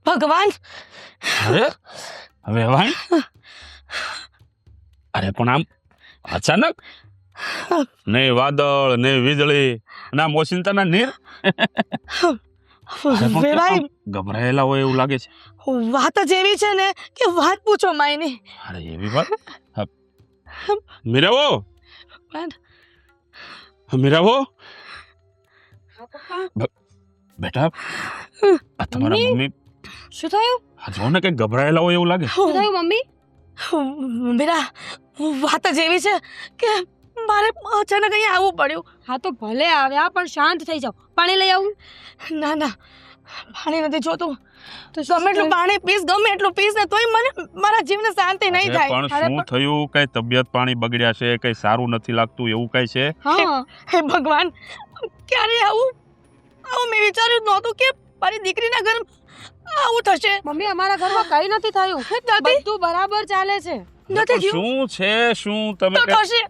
ભગવાન અરે હવે વાણ અરે પણ આમ અચાનક ને વાદળ ને વીજળી ના મોસિંતાના નીર વેવાઈ ગભરાયેલા હોય એવું લાગે છે. વાત જ એવી છે ને કે વાત પૂછો માયની. અરે એવી વાત મીરાવો મીરાવો બેટા આ તમારા મમ્મી શું થયું? આ જો ને કઈ ગભરાયેલા હોય એવું લાગે. શું થયું મમ્મી? મીરા વાત જ એવી છે કે મારે અચાનક અહીંયા આવવું પડ્યું. હા તો ભલે આવ્યા પણ શાંત થઈ જાઓ. પાણી લઈ આવું? ના ના પાણી નથી જોતું. તો ગમે એટલું પાણી પીસ ગમે એટલું પીસ ને તોય મને મારા જીવને શાંતિ નહીં થાય. પણ શું થયું? કઈ તબિયત પાણી બગડ્યા છે? કઈ સારું નથી લાગતું એવું કઈ છે? હા હે ભગવાન ક્યારે આવું મેં વિચાર્યું નહોતું કે મારી દીકરીના ઘર આવું થશે. મમ્મી અમારા ઘરમાં કઈ નથી થયું. બધું બરાબર ચાલે છે. નથી થયું શું છે? શું તમે તો થશે.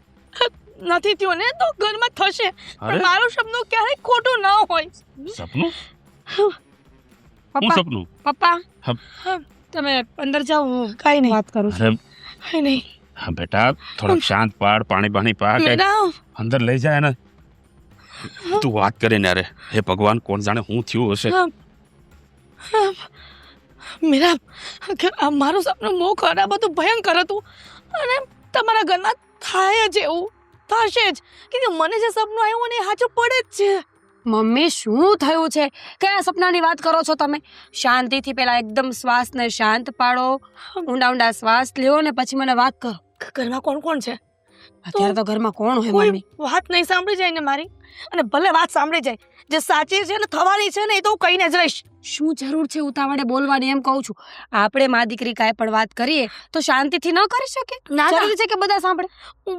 નથી થયું ને તો ઘરમાં થશે. પણ મારું સપનું ક્યારેય ખોટું ન હોય. સપનું? હું પપ્પા સપનું? પપ્પા હા. તમે અંદર જાઓ. હું કઈ નહીં વાત કરું છું. કઈ નહીં હા બેટા થોડોક શાંત પાડ, પાણી પાણી પા કે મેરા અંદર લઈ જાય ને. તું વાત કરે ને અરે હે ભગવાન કોણ જાણે હું થયું હશે. મેરા મારું સપનું બહુ ખરાબ હતું, ભયંકર હતું અને તમારા ઘરમાં થાય જ એવું થશે જ કે મને જે સપનું આવ્યું ને એ સાચું પડે જ છે. મમ્મી શું થયું છે? કયા સપનાની વાત કરો છો તમે? શાંતિથી પેલા એકદમ શ્વાસને શાંત પાડો, ઊંડા ઊંડા શ્વાસ લ્યો ને પછી મને વાત કરો. ઘરમાં કોણ કોણ છે? અત્યારે તો ઘરમાં કોણ હોય કોઈ મમ્મી? વાત નહીં સાંભળી જાય ને મારી, અને ભલે વાત સાંભળી જાય જે સાચી છે ને થવાની છે ને એ તો હું કહીને જ રહીશ. શું જરૂર છે ઉતાવળે બોલવાની? એમ કહું છું આપણે મા દીકરી કાંઈ પણ વાત કરીએ તો શાંતિથી ન કરી શકે? ના ના જરૂરી છે કે બધા સાંભળે?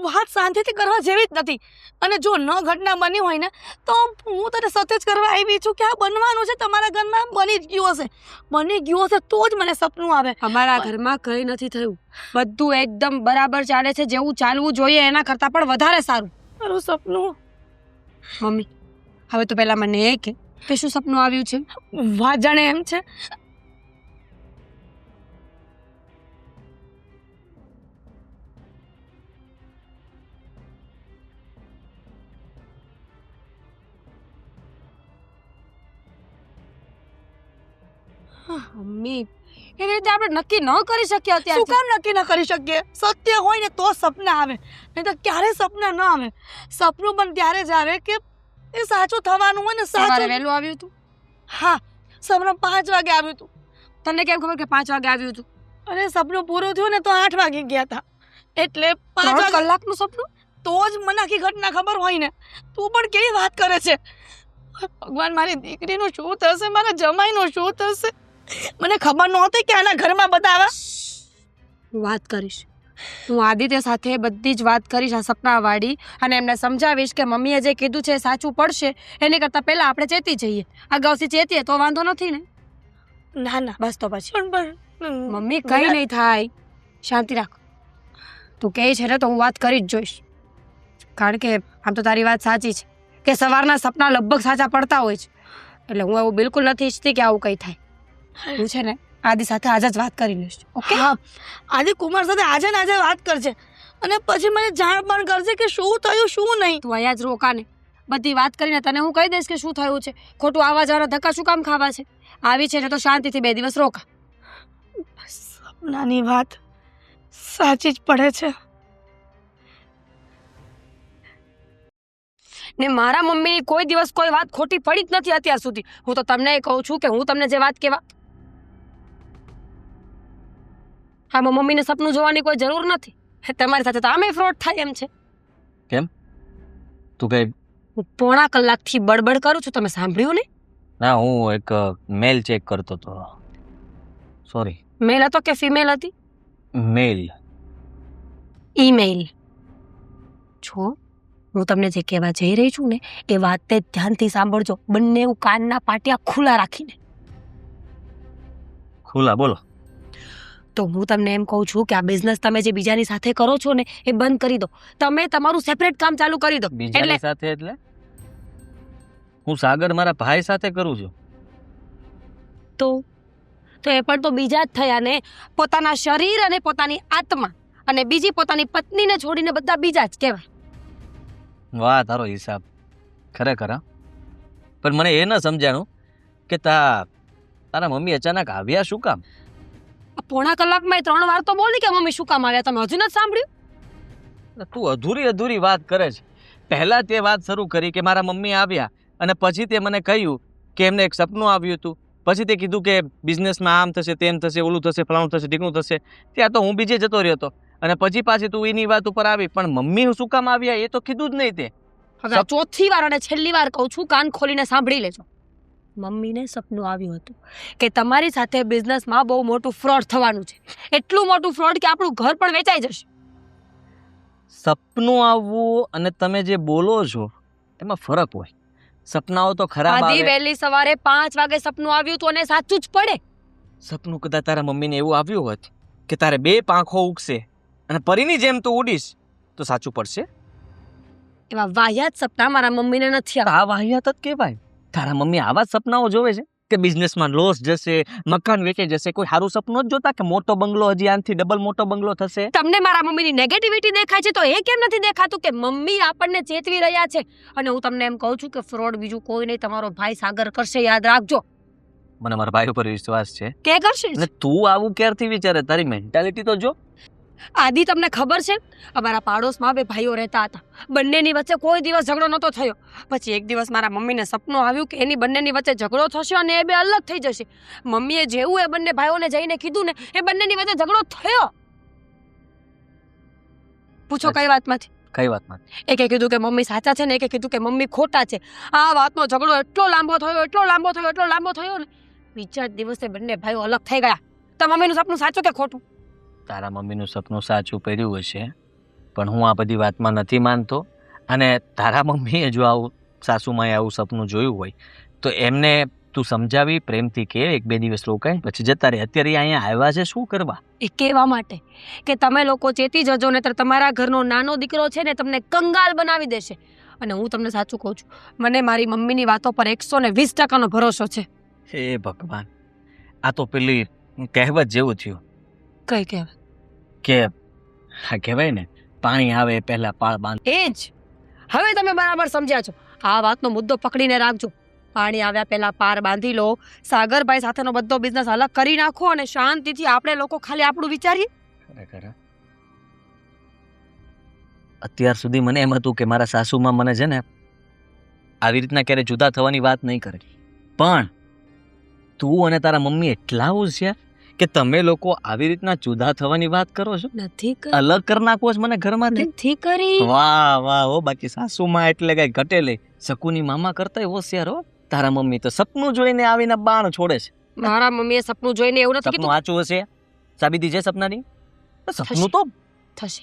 વાત શાંતિથી કરવા જેવી જ નથી. અને જો ન ઘટના બની હોય ને તો હું તને સત્ય જ કરવા આવી છું કે આ બનવાનું છે તમારા ઘરમાં, બની જ ગયું હશે. બની ગયું હશે તો જ મને સપનું આવે. અમારા ઘરમાં કંઈ નથી થયું. બધું એકદમ બરાબર ચાલે છે. જેવું ચાલવું જોઈએ એના કરતાં પણ વધારે સારું. મારું સપનું મમ્મી હવે તો પહેલા મને એ કે શું સપનું આવ્યું છે? વાત જાણે એમ છે. મમ્મી એવી રીતે આપણે નક્કી ન કરી શકીએ શું અત્યારે. કામ નક્કી ન કરી શકીએ? સત્ય હોય ને તો સપના આવે, નહીં તો ક્યારે સપના ન આવે. સપનું પણ ત્યારે જ આવે કે એ સાચું થવાનું હોય ને. સવારે સાચું વહેલું આવ્યું હતું? હા સપનું 5 વાગે આવ્યું હતું. તને કેમ ખબર કે 5 વાગે આવ્યું હતું? અને સપનું પૂરું થયું ને તો 8 વાગે ગયા હતા. એટલે 5 3 વાગે કલાકનું સપનું? તો જ મને આખી ઘટના ખબર હોય ને. તું પણ કેવી વાત કરે છે? ભગવાન મારી દીકરીનું શું થશે, મારા જમાઈનું શું થશે? મને ખબર નહોતી કે આના ઘરમાં બધા આવા. હું વાત કરીશ. હું આદિત્ય સાથે બધી જ વાત કરીશ આ સપનાવાળી, અને એમને સમજાવીશ કે મમ્મીએ જે કીધું છે એ સાચું પડશે. એની કરતાં પહેલાં આપણે ચેતી જઈએ. અગાઉથી ચેતીએ તો વાંધો નથી ને? ના ના બસ તો પછી પણ મમ્મી કંઈ નહીં થાય. શાંતિ રાખ. તું કહે છે ને તો હું વાત કરી જ જોઈશ. કારણ કે આમ તો તારી વાત સાચી છે કે સવારના સપના લગભગ સાચા પડતા હોય છે. એટલે હું એવું બિલકુલ નથી ઈચ્છતી કે આવું કંઈ થાય. હું છે ને આદિ સાથે આજે જ વાત કરી લઈશ. ઓકે? હા આજે કુમાર સાથે આજે ને આજે વાત કરજે અને પછી મને જાણ પણ કરજે કે શું થયું શું નહીં. તું અહીંયા જ રોકા ને. બધી વાત કરીને તને હું કહી દઈશ કે શું થયું છે. ખોટું આવા જવાના ધક્કા શું કામ ખાવા છે? આવી છે ને તો શાંતિથી 2 દિવસ રોકા. સપનાની વાત સાચી જ પડે છે. ને મારા મમ્મીની કોઈ દિવસ કોઈ વાત ખોટી પડી જ નથી અત્યાર સુધી. હું તો તમને કહું છું કે હું તમને જે વાત કહેવા, હા મમ્મીને સપનું જોવાની કોઈ જરૂર નથી. તમારી સાથે તો આમે ફ્રોડ થાય એમ છે. કેમ? તું કઈ હું પોણા કલાકથી બડબડ કરું છું, તમે સાંભળ્યું ને? ના, હું એક મેલ ચેક કરતો હતો. સોરી. મેલ હતો કે ફિમેલ હતી? મેલ. ઈમેલ. છો હું તમને જે કહેવા જઈ રહી છું ને એ વાત તે ધ્યાનથી સાંભળજો. બંને કાનના પાટિયા ખુલ્લા રાખીને. ખુલ્લા બોલો. તો હું તમને એમ કહું છું કે આ બિઝનેસ તમે જે બીજાની સાથે કરો છો ને એ બંધ કરી દો. તમે તમારું સેપરેટ કામ ચાલુ કરી દો. બીજાની સાથે એટલે હું સાગર મારા ભાઈ સાથે કરું છું. તો એ પણ તો બીજા જ થયા ને, પોતાના શરીર અને પોતાની આત્મા અને બીજી પોતાની પત્નીને છોડીને બધા બીજા જ કહેવાય. વાહ, તારો હિસાબ ખરેખર હા. પણ મને એ ન સમજાણું કે તારા મમ્મી અચાનક આવ્યા શું કામ? આ પોણા કલાકમાં 3 વાર તો બોલી કે મમ્મી શું કામ આવ્યા, તમે હજુ નથી સાંભળ્યું? તું અધૂરી વાત કરે છે. પહેલા તે વાત શરૂ કરી કે મારા મમ્મી આવ્યા અને પછી તે મને કહ્યું કે એમને એક સપનું આવ્યું હતું. પછી તે કીધું કે બિઝનેસમાં આમ થશે, તેમ થશે, ઓલું થશે, ફલાણું થશે, ઢીકણું થશે. ત્યાં તો હું બીજે જતો રહ્યો હતો અને પછી પાછી તું એની વાત ઉપર આવી. પણ મમ્મી શું કામ આવ્યા એ તો કીધું જ નહીં તે. હવે આ ચોથી વાર અને છેલ્લી વાર કહું છું, કાન ખોલીને સાંભળી લેજો. મમ્મીને સપનું આવ્યું હતું કે તમારી સાથે બિઝનેસમાં બહુ મોટું ફ્રોડ થવાનું છે. એટલું મોટું ફ્રોડ કે આપણું ઘર પણ વેચાઈ જશે. સપનું આવવું અને તમે જે બોલો છો એમાં ફરક હોય. સપનાઓ તો ખરાબ આધી આવે. વહેલી સવારે 5 વાગે સપનું આવ્યું તો અને સાચું જ પડે. સપનું કદાચ તારા મમ્મીને એવું આવ્યું હોત કે તારે 2 પાંખો ઉગશે અને પરીની જેમ તું ઉડીશ તો સાચું પડશે. એવા વાહિયાત સપના મારા મમ્મીને નથી આવ્યા. આ વાહિયાત જ કહેવાય. તારા મમ્મી આવા જ સપનાઓ જોવે છે કે બિઝનેસમાં લોસ જશે, મકાન વેચાઈ જશે. કોઈ સારું સપનું જ જોતા કે મોટો બંગલો હજી આનાથી ડબલ મોટો બંગલો થશે? તમને મારા મમ્મીની નેગેટિવિટી દેખાય છે તો એ કેમ નથી દેખાતું કે મમ્મી આપણને ચેતવી રહ્યા છે? અને હું તમને એમ કહું છું કે ફ્રોડ બીજું કોઈ નહીં, તમારો ભાઈ સાગર કરશે, યાદ રાખજો. મને મારા ભાઈ ઉપર વિશ્વાસ છે. કે કરશે જ. અને તું આવું ક્યારથી વિચારે? તારી મેન્ટાલિટી તો જો. આદિ, તમને ખબર છે અમારા પાડોશમાં 2 ભાઈઓ રહેતા હતા. બંનેની વચ્ચે કોઈ દિવસ ઝઘડો નહોતો થયો. પછી એક દિવસ મારા મમ્મીને સપનું આવ્યું કે એની બંનેની વચ્ચે ઝઘડો થશે અને એ 2 અલગ થઈ જશે. મમ્મીએ જેવું એ બંને ભાઈઓને જઈને કીધું ને, એ બંનેની વચ્ચે ઝઘડો થયો. પૂછો કઈ વાતમાંથી? કઈ વાતમાં? એકે કીધું કે મમ્મી સાચા છે ને એકે કીધું કે મમ્મી ખોટા છે. આ વાતનો ઝઘડો એટલો લાંબો થયો ને, બીજા જ દિવસે બંને ભાઈઓ અલગ થઈ ગયા. તો મમ્મીનું સપનું સાચું કે ખોટું? તારા મમ્મીનું સપનું સાચું પડ્યું હશે, પણ હું આ બધી વાતમાં નથી માનતો. અને તારા મમ્મીએ જો આવું સાસુમાએ આવું સપનું જોયું હોય તો એમને તું સમજાવી પ્રેમથી કે 1-2 દિવસ રોકાય પછી જતા રહે. અત્યારે અહીંયા આવ્યા છે શું કરવા? એ કહેવા માટે કે તમે લોકો ચેતી જજો ને તો તમારા ઘરનો નાનો દીકરો છે ને તમને કંગાલ બનાવી દેશે. અને હું તમને સાચું કહું છું, મને મારી મમ્મીની વાતો પર 120% ભરોસો છે. હે ભગવાન, આ તો પેલી કહેવત જેવું થયું કઈ કહેવાય? કે હા કહેવાય ને, પાણી આવે પહેલા પાળ બાંધ. એ જ. હવે તમે બરાબર સમજ્યા છો. આ વાતનો મુદ્દો પકડીને રાખજો. પાણી આવ્યા પહેલા પાર બાંધી લો. સાગરભાઈ સાથેનો બધો બિઝનેસ અલગ કરી નાખો અને શાંતિથી આપણે લોકો ખાલી આપણું વિચારીએ. ખરેખર અત્યાર સુધી મને એમ હતું કે મારા સાસુમાં મને છે ને આવી રીતના ક્યારે જુદા થવાની વાત નહીં કરે. પણ તું અને તારા મમ્મી એટલા હોશિયાર કે તમે લોકો આવી રીતના જુદા થવાની વાત કરો છો, નથી અલગ કરી નાખો છો મને ઘરમાંથી. નથી કરી. વાહ વાહ હો. બાકી સાસુમાં એટલે કઈ ઘટે નહીં. શકુની મામા કરતા હોશિયાર હો. તારા મમ્મી તો સપનું જોઈને આવીને બાણ છોડે છે. મારા મમ્મીએ સપનું જોઈને એવું નથી સપનું કીધું. સાચું હશે? સાબિતી છે સપનાની? સપનું તો થશે.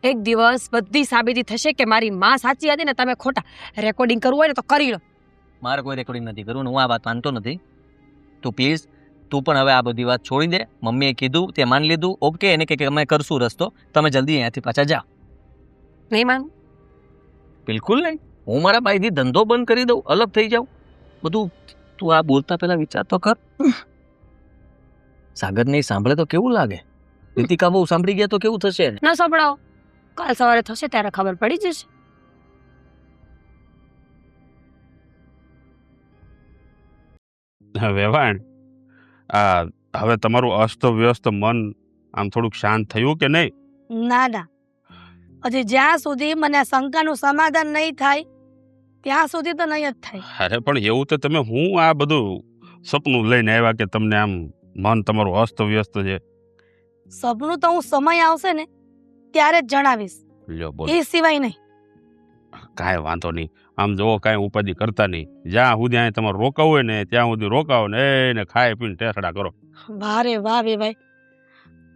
એક દિવસ બધી સાબિતી થશે કે મારી માં સાચી હતી ને તમે ખોટા. રેકોર્ડિંગ કરવું હોય ને તો કરી લો. મારે કોઈ રેકોર્ડિંગ નથી કરવું ને હું આ વાત માનતો નથી. તો પ્લીઝ તું પણ હવે આ બધી વાત છોડી દે. મમ્મીએ કીધું તે માની લીધું, ઓકે. એને કે અમે કરશું રસ્તો, તમે જલ્દી અહીંયાથી પાછા જાઓ. નહીં માનું? બિલકુલ નહીં. હું મારા ભાઈથી ધંધો બંધ કરી દઉં, અલગ થઈ જાઉં બધું. તું આ બોલતા પહેલા વિચાર તો કર. સાગર નહીં સાંભળે તો કેવું લાગે? રીતિકા બહુ સાંભળી ગયા તો કેવું થશે? ના સંભળાવો. કાલ સવારે થશે ત્યારે ખબર પડી જશે. વેવાણ, આ હવે તમારું અસ્તવ્યસ્ત મન આમ થોડુંક શાંત થયું કે નહીં? ના, હજી જ્યાં સુધી મને આ શંકાનું સમાધાન નહીં થાય ત્યાં સુધી તો નહીં જ થાય. અરે પણ એવું તો તમે હું આ બધું સપનું લઈને આવ્યા કે તમને આમ મન તમારું અસ્તવ્યસ્ત છે? સપનું તો હું સમય આવશે ને ત્યારે જ જણાવીશ, લ્યો બોલ. એ સિવાય નહીં. કાંઈ વાંધો નહીં. આમ જો કાંઈ ઉપાધિ કરતા નહીં. જ્યાં સુધી અહીં તમારે રોકાવું હોય ને ત્યાં સુધી રોકાવો ને એને ખાઈ પીને ટેસડા કરો. વારે વાહ વે ભાઈ,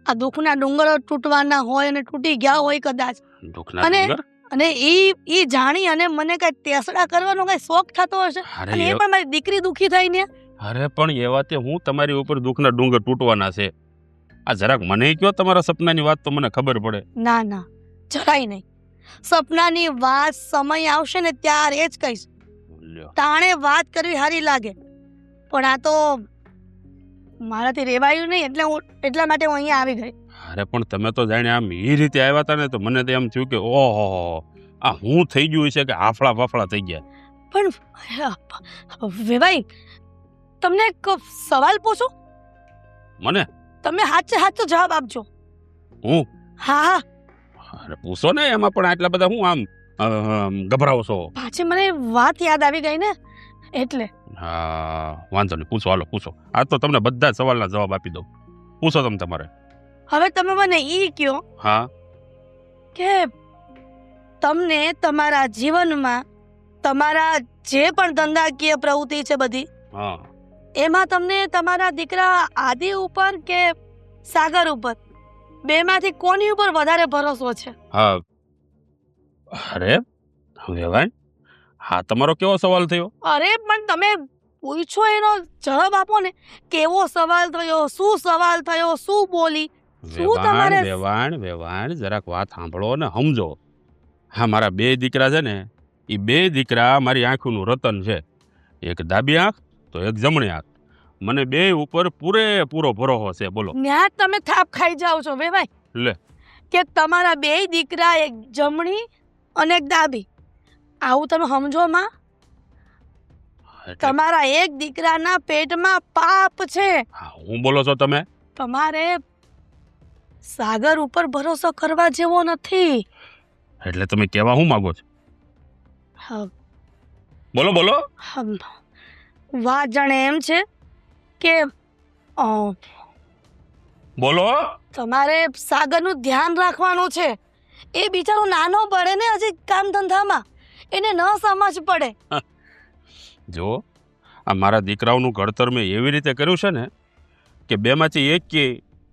આ દુઃખના ડુંગરો તૂટવાના હોય અને તૂટી ગયા હોય કદાચ, દુઃખના અને ડુંગર? અને ઈ જાણી અને મને કઈ ટેસડા કરવાનો કઈ શોખ થતો હશે, અરે અને એ પણ મારી દીકરી દુખી થઈ ને. અરે પણ એ વાતે હું તમારી ઉપર દુઃખના ડુંગર તૂટવાના છે. આ જરાક મને કયો તમારા સપનાની વાત તો મને ખબર પડે. ના ના, જરાય નહીં. સપનાની વાત સમય આવશે ને ત્યારે જ કહીશ. લ્યો. તાણે વાત કરવી સારી લાગે, પણ આ તો મારાથી રેવાયું નહીં, એટલા માટે હું અહીંયા આવી ગઈ. અરે પણ તમે તો જાણે આમ એ રીતે આવ્યા હતા ને તો મને તો એમ થયું કે ઓહો આ હું થઈ ગયું છે કે હાફળા ફાફળા થઈ ગયા. પણ વેવાઈ, તમને એક સવાલ પૂછું? મને? તમે સાચો જવાબ આપજો. હું? હા. અરે પૂછો ને, એમાં પણ આટલા બધા હું આમ ગભરાવો છો? પાછી મને વાત યાદ આવી ગઈ ને એટલે. હા વાંધો નહીં, પૂછો, હાલો પૂછો. આ તો તમને બધા સવાલના જવાબ આપી દઉં. પૂછો તમે તમારે. હવે તમે મને ઈ કહો હા કે તમને તમારા જીવનમાં તમારા જે પણ ધંધાકીય પ્રવૃત્તિ છે બધી, હા, એમાં તમને તમારા દીકરા આદિ ઉપર કે સાગર ઉપર, બેમાંથી કોની ઉપર વધારે ભરોસો છે? હા. અરે વેવાય, હા તમારો કેવો સવાલ થયો? અરે પણ તમે પૂછો એનો જવાબ આપો ને. કેવો સવાલ થયો, શું સવાલ થયો, શું બોલી? શું તમારે- વેવાણ જરાક વાત સાંભળો ને સમજો. હા, મારા બે દીકરા છે ને, એ બે દીકરા મારી આંખનું રતન છે. એક ડાબી આંખ તો એક જમણી આંખ. મને બે ઉપર પૂરેપૂરો ભરોસો છે. બોલો. ન્યા તમે થાપ ખાઈ જાઓ છો વેવાઈ. લે, કે તમારા બે દીકરા, એક જમણી અને એક ડાબી, આવું તમે સમજો માં? એટલે તમારા એક દીકરાના પેટમાં પાપ છે. હા, હું બોલો છો તમે? તમારે સાગર ઉપર ભરોસો કરવા જેવો નથી. એટલે તમે કેવા હું માંગો છો? હા, બોલો બોલો. વાત જાણે એમ છે કે બોલો. તમારે સાગરનું ધ્યાન રાખવાનું છે. એ બિચારો નાનો પડે ને હજી કામ ધંધામાં, એને ન સમજ પડે. જો આ મારા દીકરાઓનું ઘડતર મેં એવી રીતે કર્યું છે ને કે બેમાંથી એક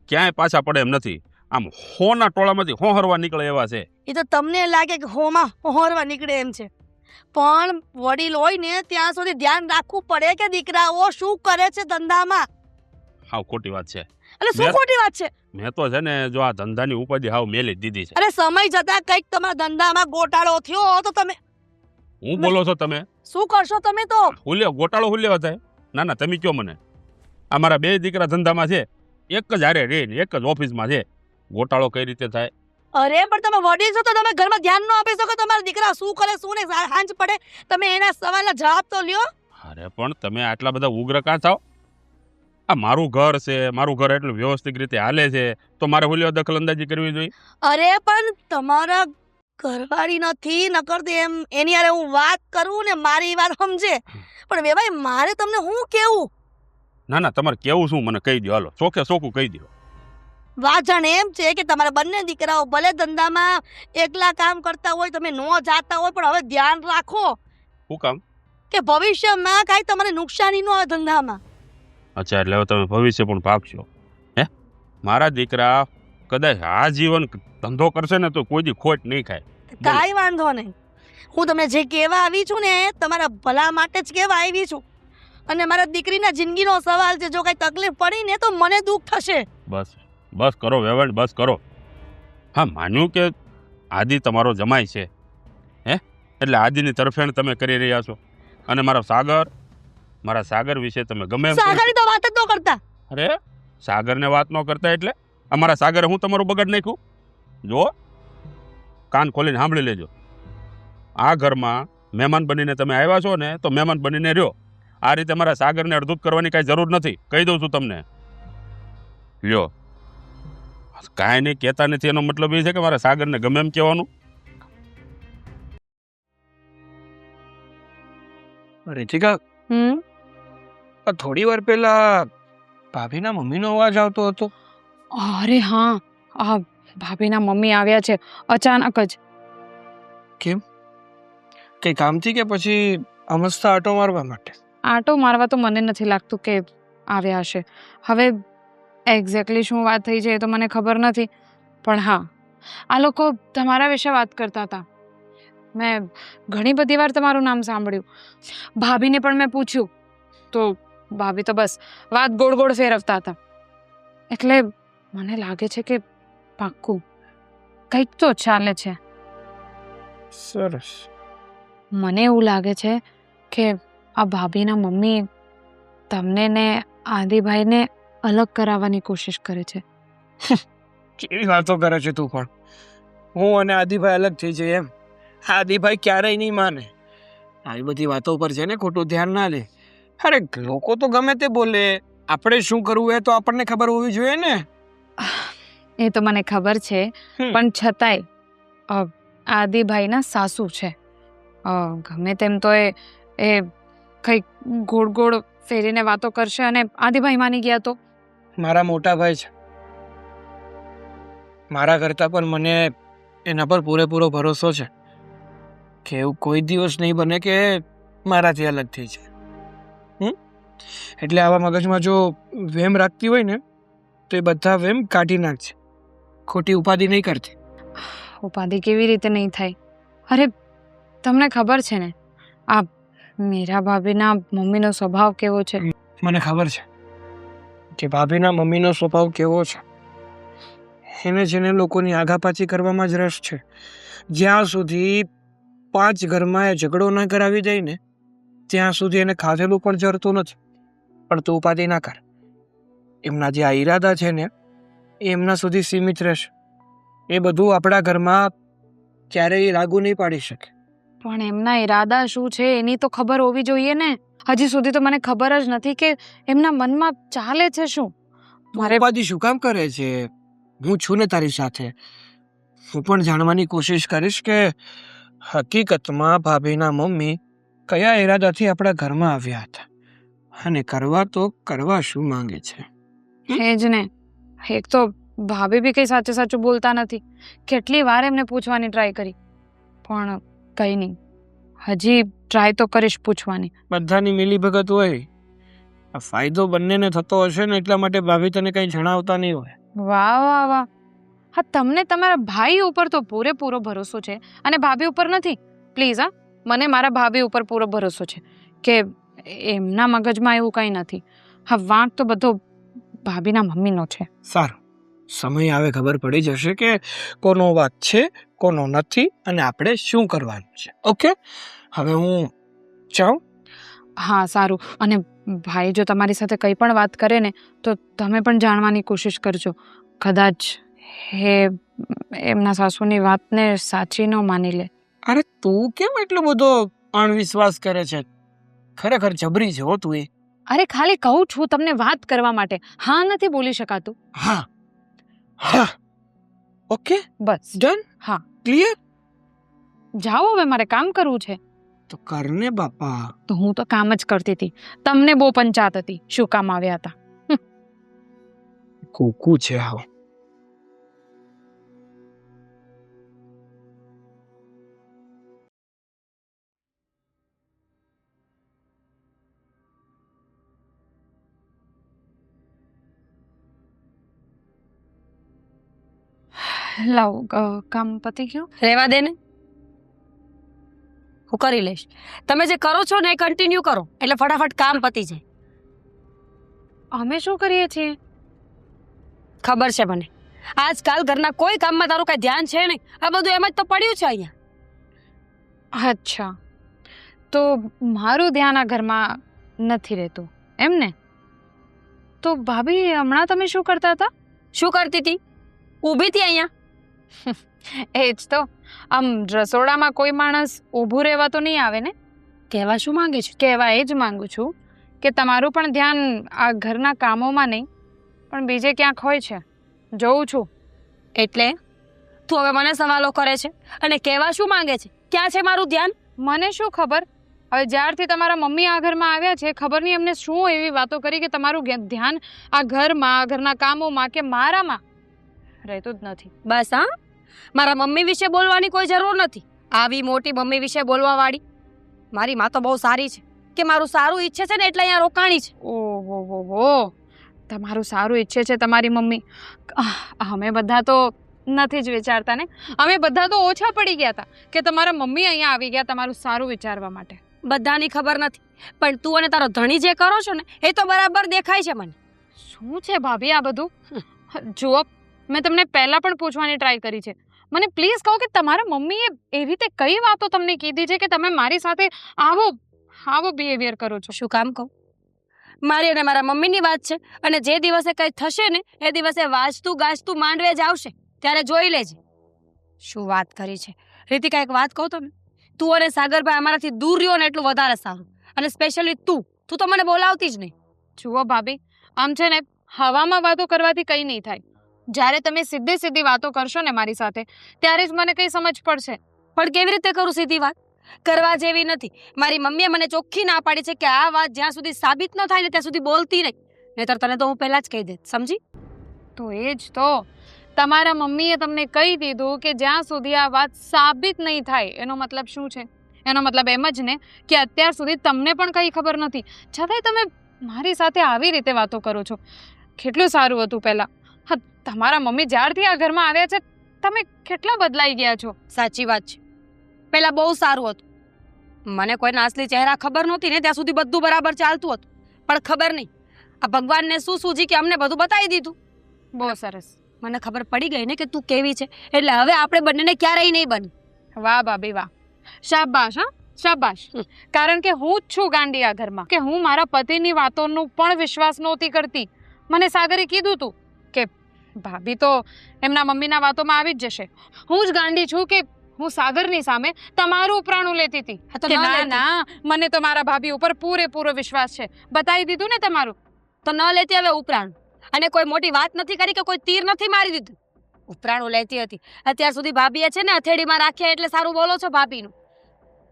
ક્યાંય પાછા પડે એમ નથી. આમ હોના ટોળામાંથી હોહરવા નીકળે એવા છે. એ તો તમને લાગે કે હોમાં હોરવા નીકળે એમ છે, પણ વડીલ હોય ને ત્યાં સુધી ધ્યાન રાખવું પડે કે દીકરાઓ શું કરે છે ધંધામાં. હાવ ખોટી વાત છે. એટલે શું ખોટી વાત છે? મેં તો છે ને જો આ ધંધાની ઉપાધિ હાવ મેલી જ દીધી છે. અરે સમય જતા કંઈક તમારા ધંધામાં ગોટાળો થયો તો તમે હું બોલો છો તમે? શું કરશો તમે? તો હુલ્યો ગોટાળો હુલ્યો થાય? ના ના, તમે કયો મને. આ મારા બે દીકરા ધંધામાં છે, એક જ હારે રે ને એક જ ઓફિસમાં છે. ગોટાળો કઈ રીતે થાય? અરે પણ તમે વડીલ છો તો તમે ઘરમાં ધ્યાન ન આપી શકો તમારા દીકરા શું કરે શું ને હાંજ પડે? તમે એના સવાલના જવાબ તો લ્યો. અરે પણ તમે આટલા બધા ઉગ્ર કાં થાવ? આ મારું ઘર છે, મારું ઘર એટલું વ્યવસ્થિત રીતે હાલે છે, તો મારે હુલ્યો દખલ અંદાજી કરવી જોઈએ? અરે પણ તમારા ઘરવાળી નથી નકર તો એમ એની યારે હું વાત કરું ને મારી વાત સમજે. પણ વેવાઈ મારે તમને હું કેવું? ના ના, તમારે કેવું શું મને કહી દો, હાલો ચોખે ચોખ્ખું કહી દો. વાત જાણે એમ છે કે તમારા બંને દીકરાઓ ભલે ધંધામાં એકલા કામ કરતા હોય, તમે ન જાતા હોય, પણ હવે ધ્યાન રાખો શું કામ? કે ભવિષ્યમાં કાંઈ તમારે નુકસાની ન આવે ધંધામાં. અચ્છા, એટલે હવે તમે ભવિષ્ય પણ ભાગશો હે? મારા દીકરા કદાચ આ જીવન ધંધો કરશે ને તો કોઈ દી ખોટ નહીં ખાય. કાંઈ વાંધો નહીં. હું તમને જે કહેવા આવી છું ને તમારા ભલા માટે જ કહેવા આવી છું. અને મારા દીકરીના જિંદગીનો સવાલ છે, જો કાંઈ તકલીફ પડી ને તો મને દુઃખ થશે. બસ બસ કરો વેવાણ, બસ કરો. હા, માન્યું કે આદિ તમારો જમાઈ છે હે, એટલે આદિની તરફેણ તમે કરી રહ્યા છો. અને મારા સાગર વિશે તમે ગમે એમ સાગરની તો વાત જ ન કરતા. અરે સાગરને વાત ન કરતા એટલે અમારા સાગરે હું તમારું બગાડ નાખ્યું? જો કાન ખોલીને સાંભળી લેજો. આ ઘરમાં મહેમાન બનીને તમે આવ્યા છો ને તો મહેમાન બનીને રહ્યો. આ રીતે મારા સાગરને અડધૂત કરવાની કાંઈ જરૂર નથી, કહી દઉં છું તમને. લ્યો, કાંઈ નહીં કહેતા નથી એનો મતલબ એ છે કે મારા સાગરને ગમે એમ કહેવાનું? રીતિકા, થોડી વાર પહેલા ભાભીના મમ્મીનો અવાજ આવતો હતો. અરે હા, આ ભાભીના મમ્મી આવ્યા છે અચાનક જ. કઈ કામથી કે પછી અમસ્તા આટો મારવા માટે? આટો મારવા તો મને નથી લાગતું કે આવ્યા હશે. હવે એક્ઝેક્ટલી શું વાત થઈ છે એ તો મને ખબર નથી, પણ હા, આ લોકો તમારા વિશે વાત કરતા હતા. મેં ઘણી બધી વાર તમારું નામ સાંભળ્યું. ભાભીને પણ મેં પૂછ્યું તો ભાભી તો બસ વાત ગોળ ગોળ ફેરવતા હતા. એટલે મને લાગે છે કે પાક્કું કંઈક તો ચાલે છે. સરસ. મને એવું લાગે છે કે આ ભાભીના મમ્મી તમને ને આદિભાઈને અલગ કરાવવાની કોશિશ કરે છે. કેવી વાતો કરે છે તું? પણ હું અને આદિભાઈ અલગ થઈ જઈએ એમ? આદિભાઈ ક્યારેય નહીં માને. આવી બધી વાતો ઉપર છે ને ખોટું ધ્યાન ના દે. અરે લોકો તો ગમે તે બોલે, આપણે શું કરવું એ તો આપણને ખબર હોવી જોઈએ ને. એ તો મને ખબર છે, પણ છતાંય આદિભાઈના સાસુ છે. ગમે તેમ તો એ કંઈક ગોળ ગોળ ફેરીને વાતો કરશે અને આદિભાઈ માની ગયા તો? મારા મોટા ભાઈ છે. મારા કરતાં પણ મને એના પર પૂરેપૂરો ભરોસો છે કે એવું કોઈ દિવસ નહીં બને કે મારાથી અલગ થઈ જાય. એટલે આવા મગજમાં જો વેમ રાખતી હોય ને તો એ બધા વેમ કાઢી નાખશે. ખોટી ઉપાધિ નહીં કરતી. ઉપાધિ કેવી રીતે નહીં થાય? અરે તમને ખબર છે ને આ મીરા ભાભીના મમ્મીનો સ્વભાવ કેવો છે? મને ખબર છે કે ભાભીના મમ્મીનો સ્વભાવ કેવો છે. એને જેને લોકોની આઘાપાછી કરવામાં જ રસ છે. જ્યાં સુધી 5 ઘરમાં એ ઝઘડો ન કરાવી જાય ને ત્યાં સુધી એને ખાધેલું પણ જરતું નથી. પણ તું ઉપાધિ ના કર. એમના જે આ ઈરાદા છે ને એ એમના સુધી સીમિત રહેશે. એ બધું આપણા ઘરમાં ક્યારેય લાગુ નહીં પાડી શકે. પણ એમના ઈરાદા શું છે એની તો ખબર હોવી જોઈએ ને. હજી સુધી તો મને ખબર જ નથી કે એમના મનમાં ચાલે છે શું. મારે ઉપાધિ શું કામ કરે છે? હું છું ને તારી સાથે. હું પણ જાણવાની કોશિશ કરીશ કે હકીકતમાં ભાભીના મમ્મી કયા ઈરાદાથી આપણા ઘરમાં આવ્યા હતા અને કરવા શું માંગે છે. એ જ ને. એક તો ભાભી બી કંઈ સાચે સાચું બોલતા નથી. કેટલી વાર એમને પૂછવાની ટ્રાય કરી પણ કંઈ નહીં. હજી ટ્રાય તો કરીશ પૂછવાની. બધાની મિલીભગત હોય. આ ફાયદો બંનેને થતો હશે ને એટલા માટે ભાભી તને કંઈ જણાવતા નહીં હોય. વાહ વાહ વાહ. હા, તમને તમારા ભાઈ ઉપર તો પૂરેપૂરો ભરોસો છે અને ભાભી ઉપર નથી. પ્લીઝ હા, મને મારા ભાભી ઉપર પૂરો ભરોસો છે કે એમના મગજમાં એવું કંઈ નથી. હા, વાંક તો બધો ભાભીના મમ્મીનો છે. સારું, સમય આવે ખબર પડી જશે કે કોનો વાત છે કોનો નથી અને આપણે શું કરવાનું છે. ઓકે, હવે હું જાઉં. હા સારું. અને ભાઈ જો તમારી સાથે કંઈ પણ વાત કરે ને તો તમે પણ જાણવાની કોશિશ કરજો. કદાચ એ એમના સાસુની વાતને સાચી ન માની લે. અરે તું કેમ એટલો બધો અણવિશ્વાસ કરે છે? ખરેખર જબરી છે હો તું. એ અરે ખાલી કહું છું તમને વાત કરવા માટે. હા નથી બોલી શકાતું. હા હા ઓકે, બસ ડન. હા, ક્લિયર. જાઓ હવે, મારે કામ કરવું છે. તો કરને બાપા. તો હું તો કામ જ કરતી હતી. તમને બહુ પંચાત હતી શું કામ આવ્યા હતા. કુકુ છે આવો. લાવ કામ પતી ગયું. રહેવા દે ને, હું કરી લઈશ. તમે જે કરો છો ને એ કન્ટિન્યુ કરો એટલે ફટાફટ કામ પતી જાય. અમે શું કરીએ છીએ? ખબર છે મને. આજકાલ ઘરના કોઈ કામમાં તારું કઈ ધ્યાન છે નહીં. આ બધું એમ જ તો પડ્યું છે અહીંયા. અચ્છા, તો મારું ધ્યાન આ ઘરમાં નથી રહેતું એમ ને? તો ભાભી હમણાં તમે શું કરતા હતા? શું કરતી હતી? ઊભી હતી અહીંયા. એ જ તો. આમ રસોડામાં કોઈ માણસ ઊભું રહેવા તો નહીં આવે ને? કહેવા શું માંગે છે? કહેવા એ જ માંગુ છું કે તમારું પણ ધ્યાન આ ઘરના કામોમાં નહીં પણ બીજે ક્યાંક હોય છે. જોઉં છું. એટલે તું હવે મને સવાલો કરે છે અને કહેવા શું માંગે છે? ક્યાં છે મારું ધ્યાન? મને શું ખબર. હવે જ્યારથી તમારા મમ્મી આ ઘરમાં આવ્યા છે ખબર નહીં એમને શું એવી વાતો કરી કે તમારું ધ્યાન આ ઘરમાં આ ઘરના કામોમાં કે મારામાં રહેતું જ નથી. બસ હા, મારા મમ્મી વિશે બોલવાની કોઈ જરૂર નથી. આવી મોટી મમ્મી વિશે બોલવા વાળી મારી માં તો બહુ સારી છે કે મારું સારું ઈચ્છે છે ને એટલે અહીંયા રોકાણી છે. ઓહો હો, તમારું સારું ઈચ્છે છે તમારી મમ્મી. અમે બધા તો નથી જ વિચારતા ને. અમે બધા તો ઓછા પડી ગયા હતા કે તમારા મમ્મી અહીંયા આવી ગયા તમારું સારું વિચારવા માટે. બધાની ખબર નથી પણ તું અને તારો ધણી જે કરો છો ને એ તો બરાબર દેખાય છે મને. શું છે ભાભી આ બધું? જુઓ, મેં તમને પહેલાં પણ પૂછવાની ટ્રાય કરી છે. મને પ્લીઝ કહો કે તમારા મમ્મીએ એવી રીતે કઈ વાતો તમને કીધી છે કે તમે મારી સાથે આવો આવો બિહેવિયર કરો છો? શું કામ કહું? મારી અને મારા મમ્મીની વાત છે, અને જે દિવસે કંઈ થશે ને એ દિવસે વાંચતું ગાજતું માંડવે જ આવશે, ત્યારે જોઈ લેજે. શું વાત કરી છે રીતિકા? એક વાત કહું તમે, તું અને સાગરભાઈ અમારાથી દૂર રહ્યો ને એટલું વધારે સારું. અને સ્પેશિયલી તું તો મને બોલાવતી જ નહીં. જુઓ ભાભી, આમ છે ને હવામાં વાતો કરવાથી કંઈ નહીં થાય. જ્યારે તમે સીધી સીધી વાતો કરશો ને મારી સાથે, ત્યારે જ મને કંઈ સમજ પડશે. પણ કેવી રીતે કરું સીધી વાત? કરવા જેવી નથી. મારી મમ્મીએ મને ચોખ્ખી ના પાડી છે કે આ વાત જ્યાં સુધી સાબિત ન થાય ને ત્યાં સુધી બોલતી નહીં, નહીંતર તને તો હું પહેલા જ કહી દે, સમજી? તો એ જ તો, તમારા મમ્મીએ તમને કહી દીધું કે જ્યાં સુધી આ વાત સાબિત નહીં થાય. એનો મતલબ શું છે? એનો મતલબ એમ જ ને કે અત્યાર સુધી તમને પણ કંઈ ખબર નથી, છતાંય તમે મારી સાથે આવી રીતે વાતો કરો છો. કેટલું સારું હતું પહેલાં. હા, તમારા મમ્મી જ્યારથી આ ઘરમાં આવ્યા છે તમે કેટલા બદલાઈ ગયા છો. સાચી વાત છે, પહેલા બહુ સારું હતું. મને કોઈના અસલી ચહેરા ખબર નહોતી ને ત્યાં સુધી બધું બરાબર ચાલતું હતું. પણ ખબર નહીં આ ભગવાનને શું સૂજી કે અમને બધું બતાવી દીધું. બહુ સરસ. મને ખબર પડી ગઈ ને કે તું કેવી છે, એટલે હવે આપણે બંનેને ક્યારેય નહીં બની. વાહ ભાભી વાહ, શાબાશ. હા શાબાશ. કારણ કે હું જ છું ગાંડી આ ઘરમાં, કે હું મારા પતિની વાતોનું પણ વિશ્વાસ નહોતી કરતી. મને સાગરે કીધું હતું કે ભાભી તો એમના મમ્મીના વાતોમાં આવી જ જશે. હું જ ગાંડી છું કે હું સાગરની સામે તમારું ઉપરાણું લેતી હતી. હા તો કે ન ના લેતી. ના, મને તો મારા ભાભી ઉપર પૂરેપૂરો વિશ્વાસ છે. બતાવી દીધું ને તમારું. તો ન લેતી હવે ઉપરાણું. અને કોઈ મોટી વાત નથી કરી કે કોઈ તીર નથી મારી દીધું. ઉપરાણું લેતી હતી. અત્યાર સુધી ભાભીએ છે ને હથેળીમાં રાખ્યા એટલે સારું બોલો છો ભાભીનું.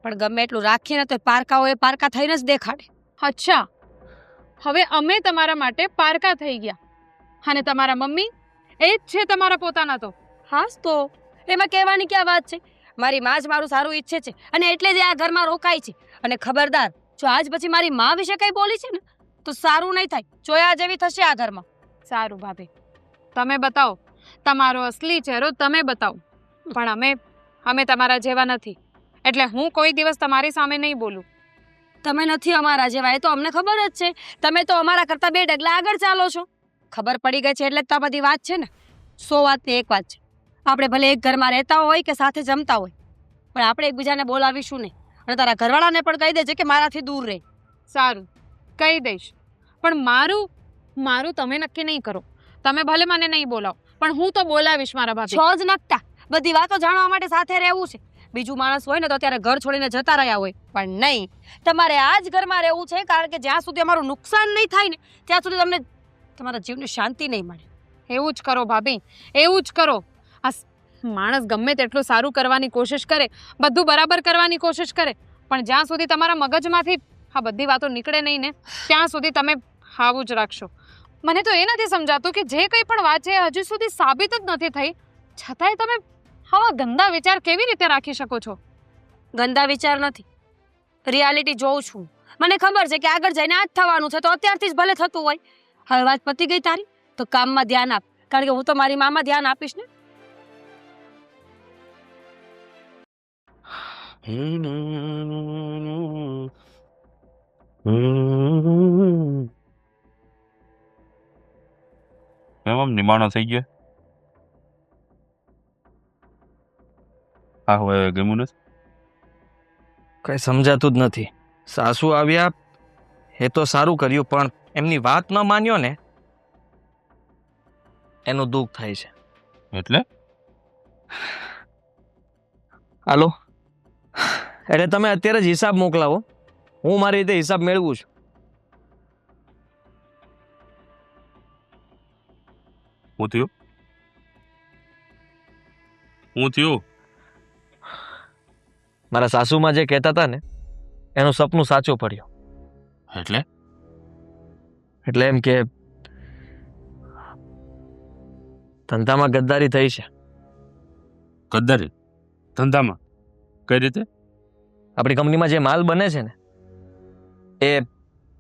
પણ ગમે એટલું રાખીએ ને તો પારકા હોય પારકા થઈને જ દેખાડે. અચ્છા, હવે અમે તમારા માટે પારકા થઈ ગયા અને તમારા મમ્મી એ જ છે તમારા પોતાના. તો હાસ તો એમાં કહેવાની ક્યાં વાત છે? મારી માં જ મારું સારું ઈચ્છે છે અને એટલે જ આ ઘરમાં રોકાય છે. અને ખબરદાર, જો આજ પછી મારી માં વિશે કંઈ બોલી છે ને તો સારું નહીં થાય. જોયા જેવી થશે આ ઘરમાં. સારું ભાભી, તમે બતાવો તમારો અસલી ચહેરો, તમે બતાવો. પણ અમે તમારા જેવા નથી, એટલે હું કોઈ દિવસ તમારી સામે નહીં બોલું. તમે નથી અમારા જેવા, એ તો અમને ખબર જ છે. તમે તો અમારા કરતા 2 ડગલા આગળ ચાલો છો. ખબર પડી ગઈ છે એટલે જ તો આ બધી વાત છે ને. 100 વાતની એક વાત છે, આપણે ભલે એક ઘરમાં રહેતા હોય કે સાથે જમતા હોય, પણ આપણે એકબીજાને બોલાવીશું નહીં. અને તારા ઘરવાળાને પણ કહી દેજે કે મારાથી દૂર રહે. સારું, કહી દઈશ. પણ મારું તમે નક્કી નહીં કરો. તમે ભલે મને નહીં બોલાવો, પણ હું તો બોલાવીશ મારા ભાભી. છો જ નકટા. બધી વાતો જાણવા માટે સાથે રહેવું છે. બીજું માણસ હોય ને તો ત્યારે ઘર છોડીને જતા રહ્યા હોય, પણ નહીં, તમારે આ જ ઘરમાં રહેવું છે. કારણ કે જ્યાં સુધી અમારું નુકસાન નહીં થાય ને ત્યાં સુધી તમને તમારા જીવને શાંતિ નહીં મળે. એવું જ કરો ભાભી, એવું જ કરો. આ માણસ ગમે તેટલું સારું કરવાની કોશિશ કરે, બધું બરાબર કરવાની કોશિશ કરે, પણ જ્યાં સુધી તમારા મગજમાંથી આ બધી વાતો નીકળે નહીં ને ત્યાં સુધી તમે આવું જ રાખશો. મને તો એ નથી સમજાતું કે જે કંઈ પણ વાત છે હજુ સુધી સાબિત જ નથી થઈ, છતાંય તમે આવા ગંદા વિચાર કેવી રીતે રાખી શકો છો? ગંદા વિચાર નથી, રિયાલિટી જોઉં છું. મને ખબર છે કે આગળ જઈને આ જ થવાનું છે, તો અત્યારથી જ ભલે થતું હોય. હવે વાત પતી ગઈ તારી, તો કામમાં ધ્યાન આપ, કારણ કે હું તો મારી મામાં ધ્યાન આપીશ ને. એમ આમ નિમાણો થઈ ગયો. હા હવે ગમ્યું નથી. કંઈ સમજાતું જ નથી. સાસુ આવ્યા એ તો સારું કર્યું, પણ એમની વાત ન માન્યો ને એનું દુઃખ થાય છે. એટલે હાલો, એટલે તમે અત્યારે જ હિસાબ મોકલાવો, હું મારી રીતે હિસાબ મેળવું છું. હું થયું? હું થયું? મારા સાસુમાં જે કહેતા હતા ને એનું સપનું સાચું પડ્યું. એટલે એમ કે ધંધામાં ગદ્દારી થઈ છે. ગદ્દારી ધંધામાં? કઈ રીતે? આપણી કંપનીમાં જે માલ બને છે ને એ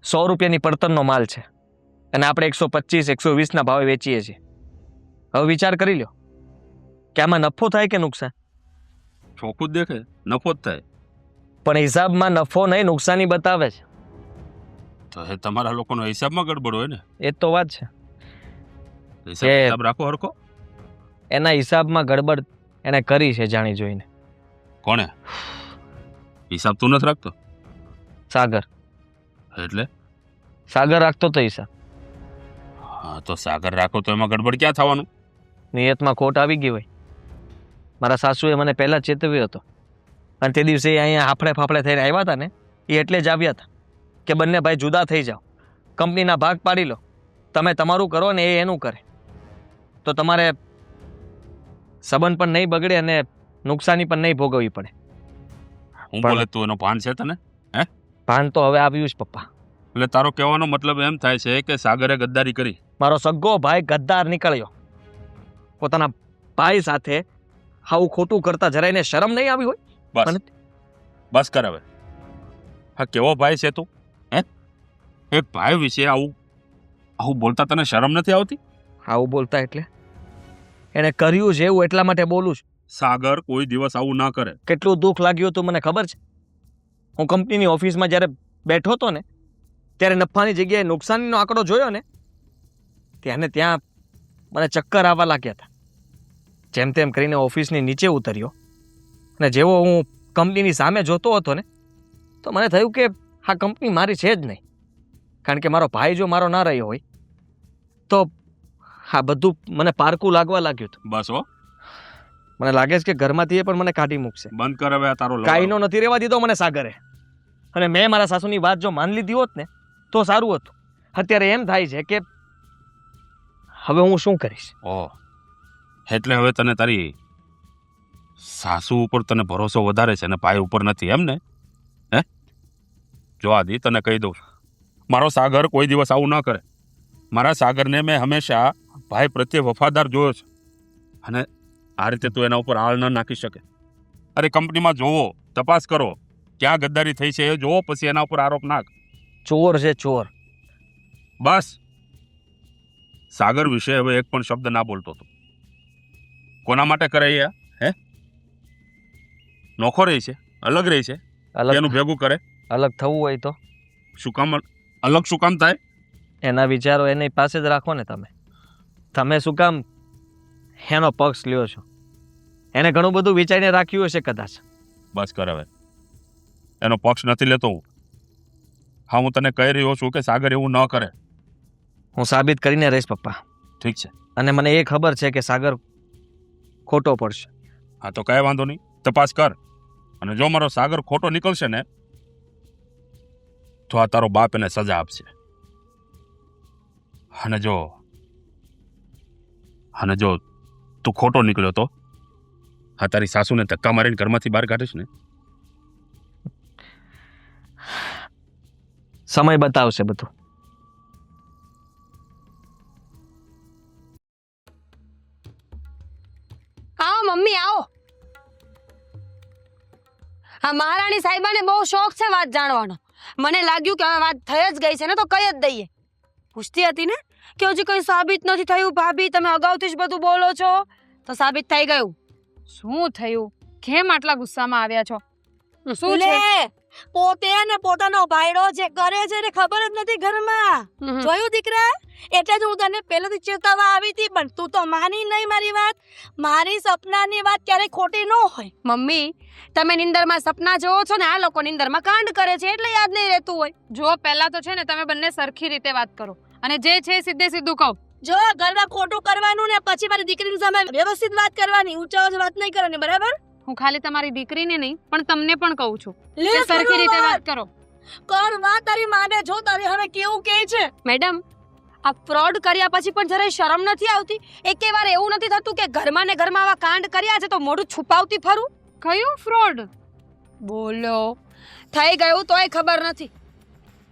100 રૂપિયાની પડતરનો માલ છે અને આપણે 125-120 ના ભાવે વેચીએ છીએ. હવે વિચાર કરી લો કે આમાં નફો થાય કે નુકસાન? ચોખ્ખું જ દેખે નફો જ થાય. પણ હિસાબમાં નફો નહીં નુકસાની બતાવે છે. તો એ તમારા લોકોનો હિસાબમાં ગડબડ હોય ને. એ જ તો વાત છે. હિસાબ રાખો હરખો. એના હિસાબમાં ગડબડ એને કરી છે જાણી જોઈને. કોણે? હિસાબ તું નથી રાખતો? સાગર એટલે સાગર રાખતો તો હિસાબ. હા તો સાગર રાખો તો એમાં ગડબડ ક્યાં થવાનું? નિયતમાં ખોટ આવી ગઈ હોય. મારા સાસુએ મને પહેલાં ચેતવ્યો હતો અને તે દિવસે એ અહીંયા હાફળે ફાફડે થઈને આવ્યા હતા ને એ એટલે જ આવ્યા હતા કે બંને ભાઈ જુદા થઈ જાઓ, કંપનીના ભાગ પાડી લો, તમે તમારું કરો ને એ એનું કરે, તો તમારે સંબંધ પણ નહીં બગડે અને નુકસાની પણ નહીં ભોગવવી પડે. હું પણ- બોલે તું એનો ભાન છે તને? ભાન તો હવે આવ્યું જ પપ્પા. એટલે તારો કહેવાનો મતલબ એમ થાય છે કે સાગરે ગદ્દારી કરી? મારો સગ્ગો ભાઈ ગદ્દાર નીકળ્યો. પોતાના ભાઈ સાથે આવું ખોટું કરતા જરાય એને શરમ નહીં આવી હોય? બસ મને- બસ કર હવે. હા કેવો ભાઈ છે તું? હે, એક ભાઈ વિશે આવું આવું બોલતા તને શરમ નથી આવતી? આવું બોલતા એટલે એને કર્યું છે એવું એટલા માટે બોલું છું. સાગર કોઈ દિવસ આવું ના કરે. કેટલું દુઃખ લાગ્યું હતું મને ખબર છે. હું કંપનીની ઓફિસમાં જ્યારે બેઠો હતો ને ત્યારે નફાની જગ્યાએ નુકસાનીનો આંકડો જોયો ને ત્યાં મને ચક્કર આવવા લાગ્યા હતા. જેમ તેમ કરીને ઓફિસની નીચે ઉતર્યો અને જેવો હું કંપનીની સામે જોતો હતો ને તો મને થયું કે આ કંપની મારી છે જ નહીં. કારણ કે મારો ભાઈ જો મારો ના રહ્યો હોય તો આ બધું મને પારકું લાગવા લાગ્યું હતું. બસ હો, મને લાગે છે કે ઘરમાંથી એ પણ મને કાઢી મૂકશે. બંધ કર હવે આ તારો લવારો. કાંઈનો નથી રહેવા દીધો મને સાગરે. અને મેં મારા સાસુની વાત જો માની લીધી હોત ને તો સારું હતું. અત્યારે એમ થાય છે કે હવે હું શું કરીશ. ઓહ, એટલે હવે તને તારી સાસુ ઉપર તને ભરોસો વધારે છે ને ભાઈ ઉપર નથી, એમ ને? હે, જો આદિ તને કહી દઉં છું, મારો સાગર કોઈ દિવસ આવું ન કરે. મારા સાગરને મેં હંમેશા ભાઈ પ્રત્યે વફાદાર જોયો છે અને આ રીતે તું એના ઉપર આળ ન નાખી શકે. અરે કંપનીમાં જોવો, તપાસ કરો, ક્યાં ગદ્દારી થઈ છે એ જોવો, પછી એના ઉપર આરોપ નાખ. ચોર છે ચોર. બસ સાગર વિશે હવે એક પણ શબ્દ ના બોલતો હતો. કોના માટે કરે એ? હે, નોખો રહી છે, અલગ રહી છે, અલગ એનું ભેગું કરે. અલગ થવું હોય તો શું કામ અલગ શું કામ થાય? એના વિચારો એની પાસે જ રાખો ને તમે. તમે શું કામ એનો પક્ષ લ્યો છો? એને ઘણું બધું વિચારીને રાખ્યું હશે કદાચ. બસ કર હવે, એનો પક્ષ નથી લેતો હું. હા, હું તને કહી રહ્યો છું કે સાગર એવું ન કરે. હું સાબિત કરીને રહીશ પપ્પા. ઠીક છે. અને મને એ ખબર છે કે સાગર ખોટો પડશે. હા તો કાંઈ વાંધો નહીં, તપાસ કર. અને જો મારો સાગર ખોટો નીકળશે ને તો આ તારો બાપ એને સજા આપશે. અને જો તું ખોટો નીકળ્યો તો આ તારી સાસુને ધક્કા મારીને ઘરમાંથી બહાર કાઢીશ ને. સમય બતાવશે બધું. આવો મમ્મી આવો. હા, મહારાણી સાહેબાને બહુ શોખ છે વાત જાણવાનો. મને લાગ્યું કે હવે વાત થઈ જ ગઈ છે ને તો કહી જ દઈએ. પૂછતી હતી ને કે હજી કંઈ સાબિત નથી થયું. ભાભી તમે અગાઉથી જ બધું બોલો છો તો સાબિત થઈ ગયું. શું થયું? કેમ આટલા ગુસ્સામાં આવ્યા છો? શું લે, છે? પોતે ને પોતાનો ભાઈડો જે કરે છે ને ખબર જ નથી ઘરમાં. જોયું દીકરા? એટલે જ હું તને પહેલેથી ચેતવવા આવી હતી, પણ તું તો માની નહીં મારી વાત. મારી સપનાની વાત ક્યારેય ખોટી ન હોય. મમ્મી, તમે નિંદરમાં સપના જોવો છો ને આ લોકો નિંદરમાં કાંડ કરે છે એટલે યાદ નહીં રહેતું હોય. જો પહેલા તો છે ને તમે બંને સરખી રીતે વાત કરો અને જે છે એ સીધે સીધું કહો. જો ઘરમાં ખોટું કરવાનું ને પછી મારી દીકરીની સામે વ્યવસ્થિત વાત કરવાની, ઊંચા અવાજે વાત નહીં કરવાની, બરાબર? હું ખાલી તમારી દીકરીને નહીં પણ તમને પણ કહું છું લે, કે સરખી રીતે કર વાત કરો. વાત તારી માને. જો તારી હવે કેવું કહે છે. મેડમ, આ ફ્રોડ કર્યા પછી પણ જરાય શરમ નથી આવતી? એકે વાર એવું નથી થતું કે ઘરમાં ને ઘરમાં આવા કાંડ કર્યા છે તો મોઢું છુપાવતી ફરું? કયું ફ્રોડ? બોલો. થઈ ગયું તોય ખબર નથી.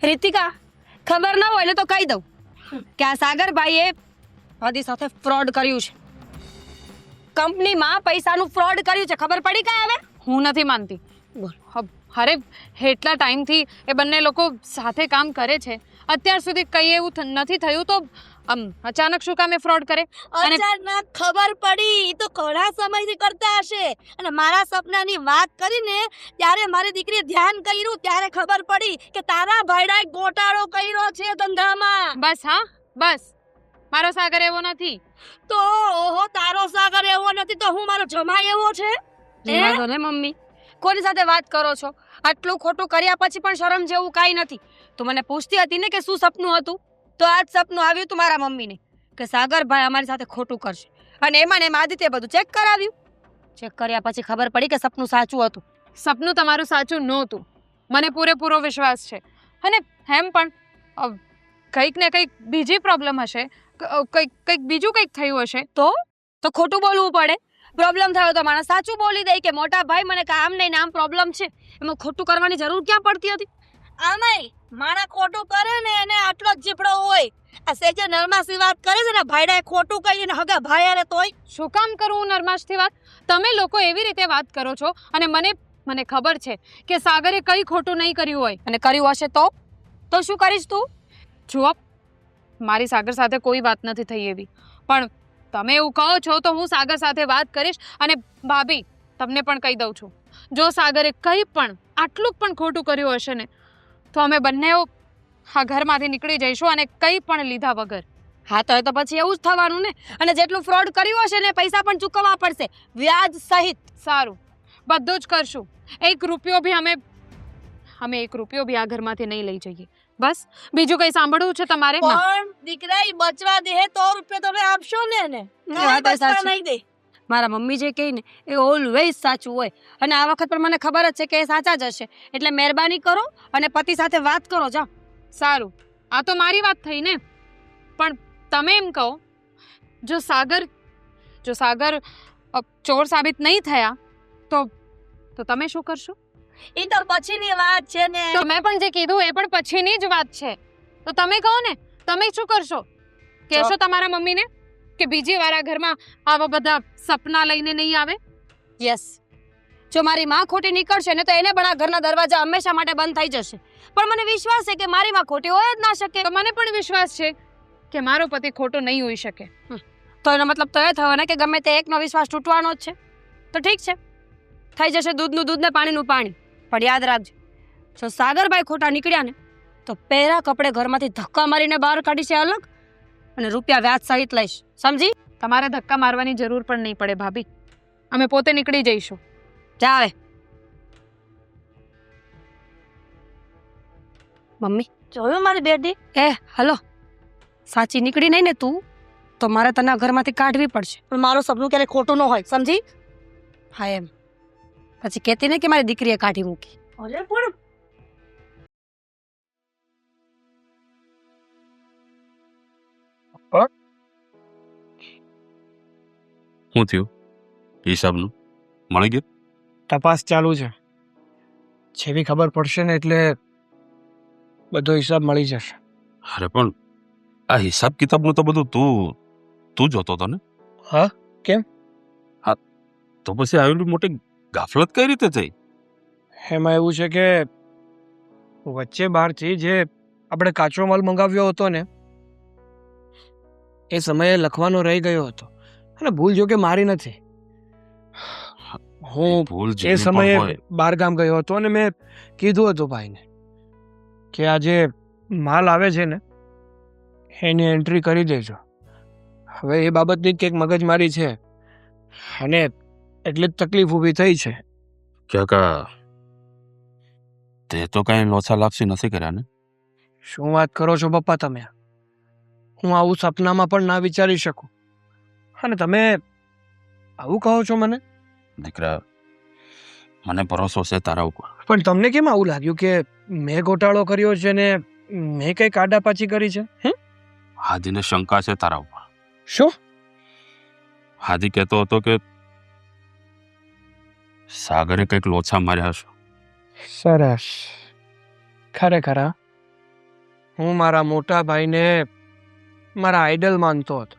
રીતિકા, ખબર ન હોય ને તો કહી દઉં કે આ સાગરભાઈએ આદિ સાથે ફ્રોડ કર્યું છે. કંપનીમાં પૈસાનું ફ્રોડ કર્યું છે. ખબર પડી કાંઈ હવે? હું નથી માનતી. બોલ. અરે એટલા ટાઈમથી એ બંને લોકો સાથે કામ કરે છે, અત્યાર સુધી કંઈ એવું નથી થયું તો અચાનક શું કામે ફ્રોડ કરે? અને અચાનક ખબર પડી. ઈ તો ઘણા સમયથી કરતા હશે. અને મારા સપનાની વાત કરીને ત્યારે મારી દીકરીએ ધ્યાન કર્યું ત્યારે ખબર પડી કે તારા ભાઈડાએ ગોટાળો કર્યો છે ધંધામાં. બસ હા બસ, મારો સાગર એવો નથી. તો ઓહો, તારો સાગર એવો નથી તો હું મારો જમાઈ એવો છે? રહેવા દો ને મમ્મી, કોની સાથે વાત કરો છો? આટલું ખોટું કર્યા પછી પણ શરમ જેવું કાંઈ નથી. તું મને પૂછતી હતી ને કે શું સપનું હતું, તો આજ સપનું આવ્યું તું મારા મમ્મીને કે સાગરભાઈ અમારી સાથે ખોટું કરશે, અને એમાં ને એમાં આદિત્ય બધું ચેક કરાવ્યું. ચેક કર્યા પછી ખબર પડી કે સપનું સાચું હતું. સપનું તમારું સાચું નહોતું, મને પૂરેપૂરો વિશ્વાસ છે. અને એમ પણ કંઈક ને કંઈક બીજી પ્રોબ્લેમ હશે, કંઈક બીજું કંઈક થયું હશે. તો ખોટું બોલવું પડે? પ્રોબ્લેમ થયો તો માણસ સાચું બોલી દે કે મોટા ભાઈ મને કામ નહીં, આમ પ્રોબ્લેમ છે. એમાં ખોટું કરવાની જરૂર ક્યાં પડતી હતી? આમાંય માણા ખોટું કરે ને એને આટલો જ જીભડો હોય. આ સેજે નરમાસી વાત કરે છે ને ભાઈડાએ ખોટું કહીને હગા ભાઈ અરે તોય શું કામ કરું હું નરમાશથી વાત? તમે લોકો એવી રીતે વાત કરો છો, અને મને ખબર છે કે સાગરે કંઈ ખોટું નહીં કર્યું હોય. અને કર્યું હશે તો શું કરીશ તું? જુઓ, મારી સાગર સાથે કોઈ વાત નથી થઈ એવી, પણ તમે એવું કહો છો તો હું સાગર સાથે વાત કરીશ. અને ભાભી, તમને પણ કહી દઉં છું, જો સાગરે કંઈ પણ આટલું પણ ખોટું કર્યું હશે ને, તો અમે બંને આ ઘરમાંથી નીકળી જઈશું, અને કંઈ પણ લીધા વગર. હા, તો એ તો પછી એવું જ થવાનું ને. અને જેટલું ફ્રોડ કર્યું હશે ને પૈસા પણ ચૂકવવા પડશે, વ્યાજ સહિત. સારું, બધું જ કરશું. એક રૂપિયો બી અમે 1 રૂપિયો બી આ ઘરમાંથી નહીં લઈ જઈએ. બસ, બીજું કંઈ સાંભળવું છે તમારે? પણ દીકરા ઈ બચવા દે તો રૂપિયા તમે આપશો ને એને. એ વાત બચવા સાચી. નહીં દે. મારા મમ્મી જે કહે ને એ ઓલવેઝ સાચું હોય, અને આ વખત પણ મને ખબર જ છે કે એ સાચા જ હશે. એટલે મહેરબાની કરો અને પતિ સાથે વાત કરો. જા. સારું, આ તો મારી વાત થઈ ને, પણ તમે એમ કહો, જો સાગર ચોર સાબિત નહીં થયા તો તમે શું કરશો? ઈ તો પછીની વાત છે ને. તો મેં પણ જે કીધું એ પણ પછીની જ વાત છે. તો તમે કહો ને, તમે શું કરશો? કહેશો તમારા મમ્મીને કે બીજી વાર આ ઘરમાં આવા બધા સપના લઈને નહીં આવે? યસ. જો મારી માં ખોટી નીકળશે ને તો એને પણ આ ઘરના દરવાજા હંમેશા માટે બંધ થઈ જશે. પણ મને વિશ્વાસ છે કે મારી માં ખોટી હોય જ ના શકે. તો મને પણ વિશ્વાસ છે કે મારો પતિ ખોટો નહીં હોઈ શકે. તો એનો મતલબ તો એ થયો ને કે ગમે તે એકનો વિશ્વાસ તૂટવાનો જ છે. તો ઠીક છે, થઈ જશે દૂધનું દૂધ ને પાણીનું પાણી. પણ યાદ રાખજો, જો સાગરભાઈ ખોટા નીકળ્યા ને તો પહેરા કપડે ઘરમાંથી ધક્કા મારીને બહાર કાઢી છે અલગ, અને રૂપિયા વ્યાજ સહિત લઈશ. સમજી? તમારે ધક્કા મારવાની જરૂર પણ નહીં પડે ભાભી, અમે પોતે નીકળી જઈશું. જા હવે. મમ્મી, જોયું મારી બેટી? હલો. સાચી નીકળી નહીં ને તું, તો મારે તને આ ઘરમાંથી કાઢવી પડશે. પણ મારું સપનું ક્યારે ખોટું ન હોય, સમજી? હા એમ. પછી કહેતી ને કે મારી દીકરીએ કાઢી મૂકી. અરે પણ શું થયું? હિસાબનું મળી ગયું? તપાસ ચાલુ છે. જેવી ખબર પડશે ને એટલે બધો હિસાબ મળી જશે. અરે પણ આ હિસાબ કિતાબનું તો બધું તું જોતો હતો ને? હા, કેમ? હા, તો પછી આવેલી મોટી ગાફલત કઈ રીતે થઈ? એમાં એવું છે કે વચ્ચે બહારથી જે આપણે કાચો માલ મંગાવ્યો હતો ને, એ સમયે લખવાનો રહી ગયો હતો, અને ભૂલ જો કે મારી નથી. હું ભૂલ એ જેની પણ સમયે હોય. બહાર ગામ ગયો હતો અને મેં કીધું હતું ભાઈને કે આ જે માલ આવે છે ને એની એન્ટ્રી કરી દેજો. હવે એ બાબતની જ કંઈક મગજમારી છે, અને એટલી જ તકલીફ ઊભી થઈ છે. કાકા, તે તો કઈ લોચા લાપસી નથી કર્યા ને? શું વાત કરો છો પપ્પા તમે? હું આવું સપનામાં પણ ના વિચારી શકું, અને તમે આવું કહો છો મને? દીકરા, મને ભરોસો છે તારા ઉપર. પણ તમને કેમ આવું લાગ્યું કે મેં ગોટાળો કર્યો છે ને મેં કઈ કાડાપાચી કરી છે? હાદીને શંકા છે તારા ઉપર. શું? હાદી કહેતો હતો કે સાગરે કંઈક લોચા માર્યા હશે. સરસ. ખરેખર હા? હું મારા મોટા ભાઈને મારા આઈડલ માનતો હતો,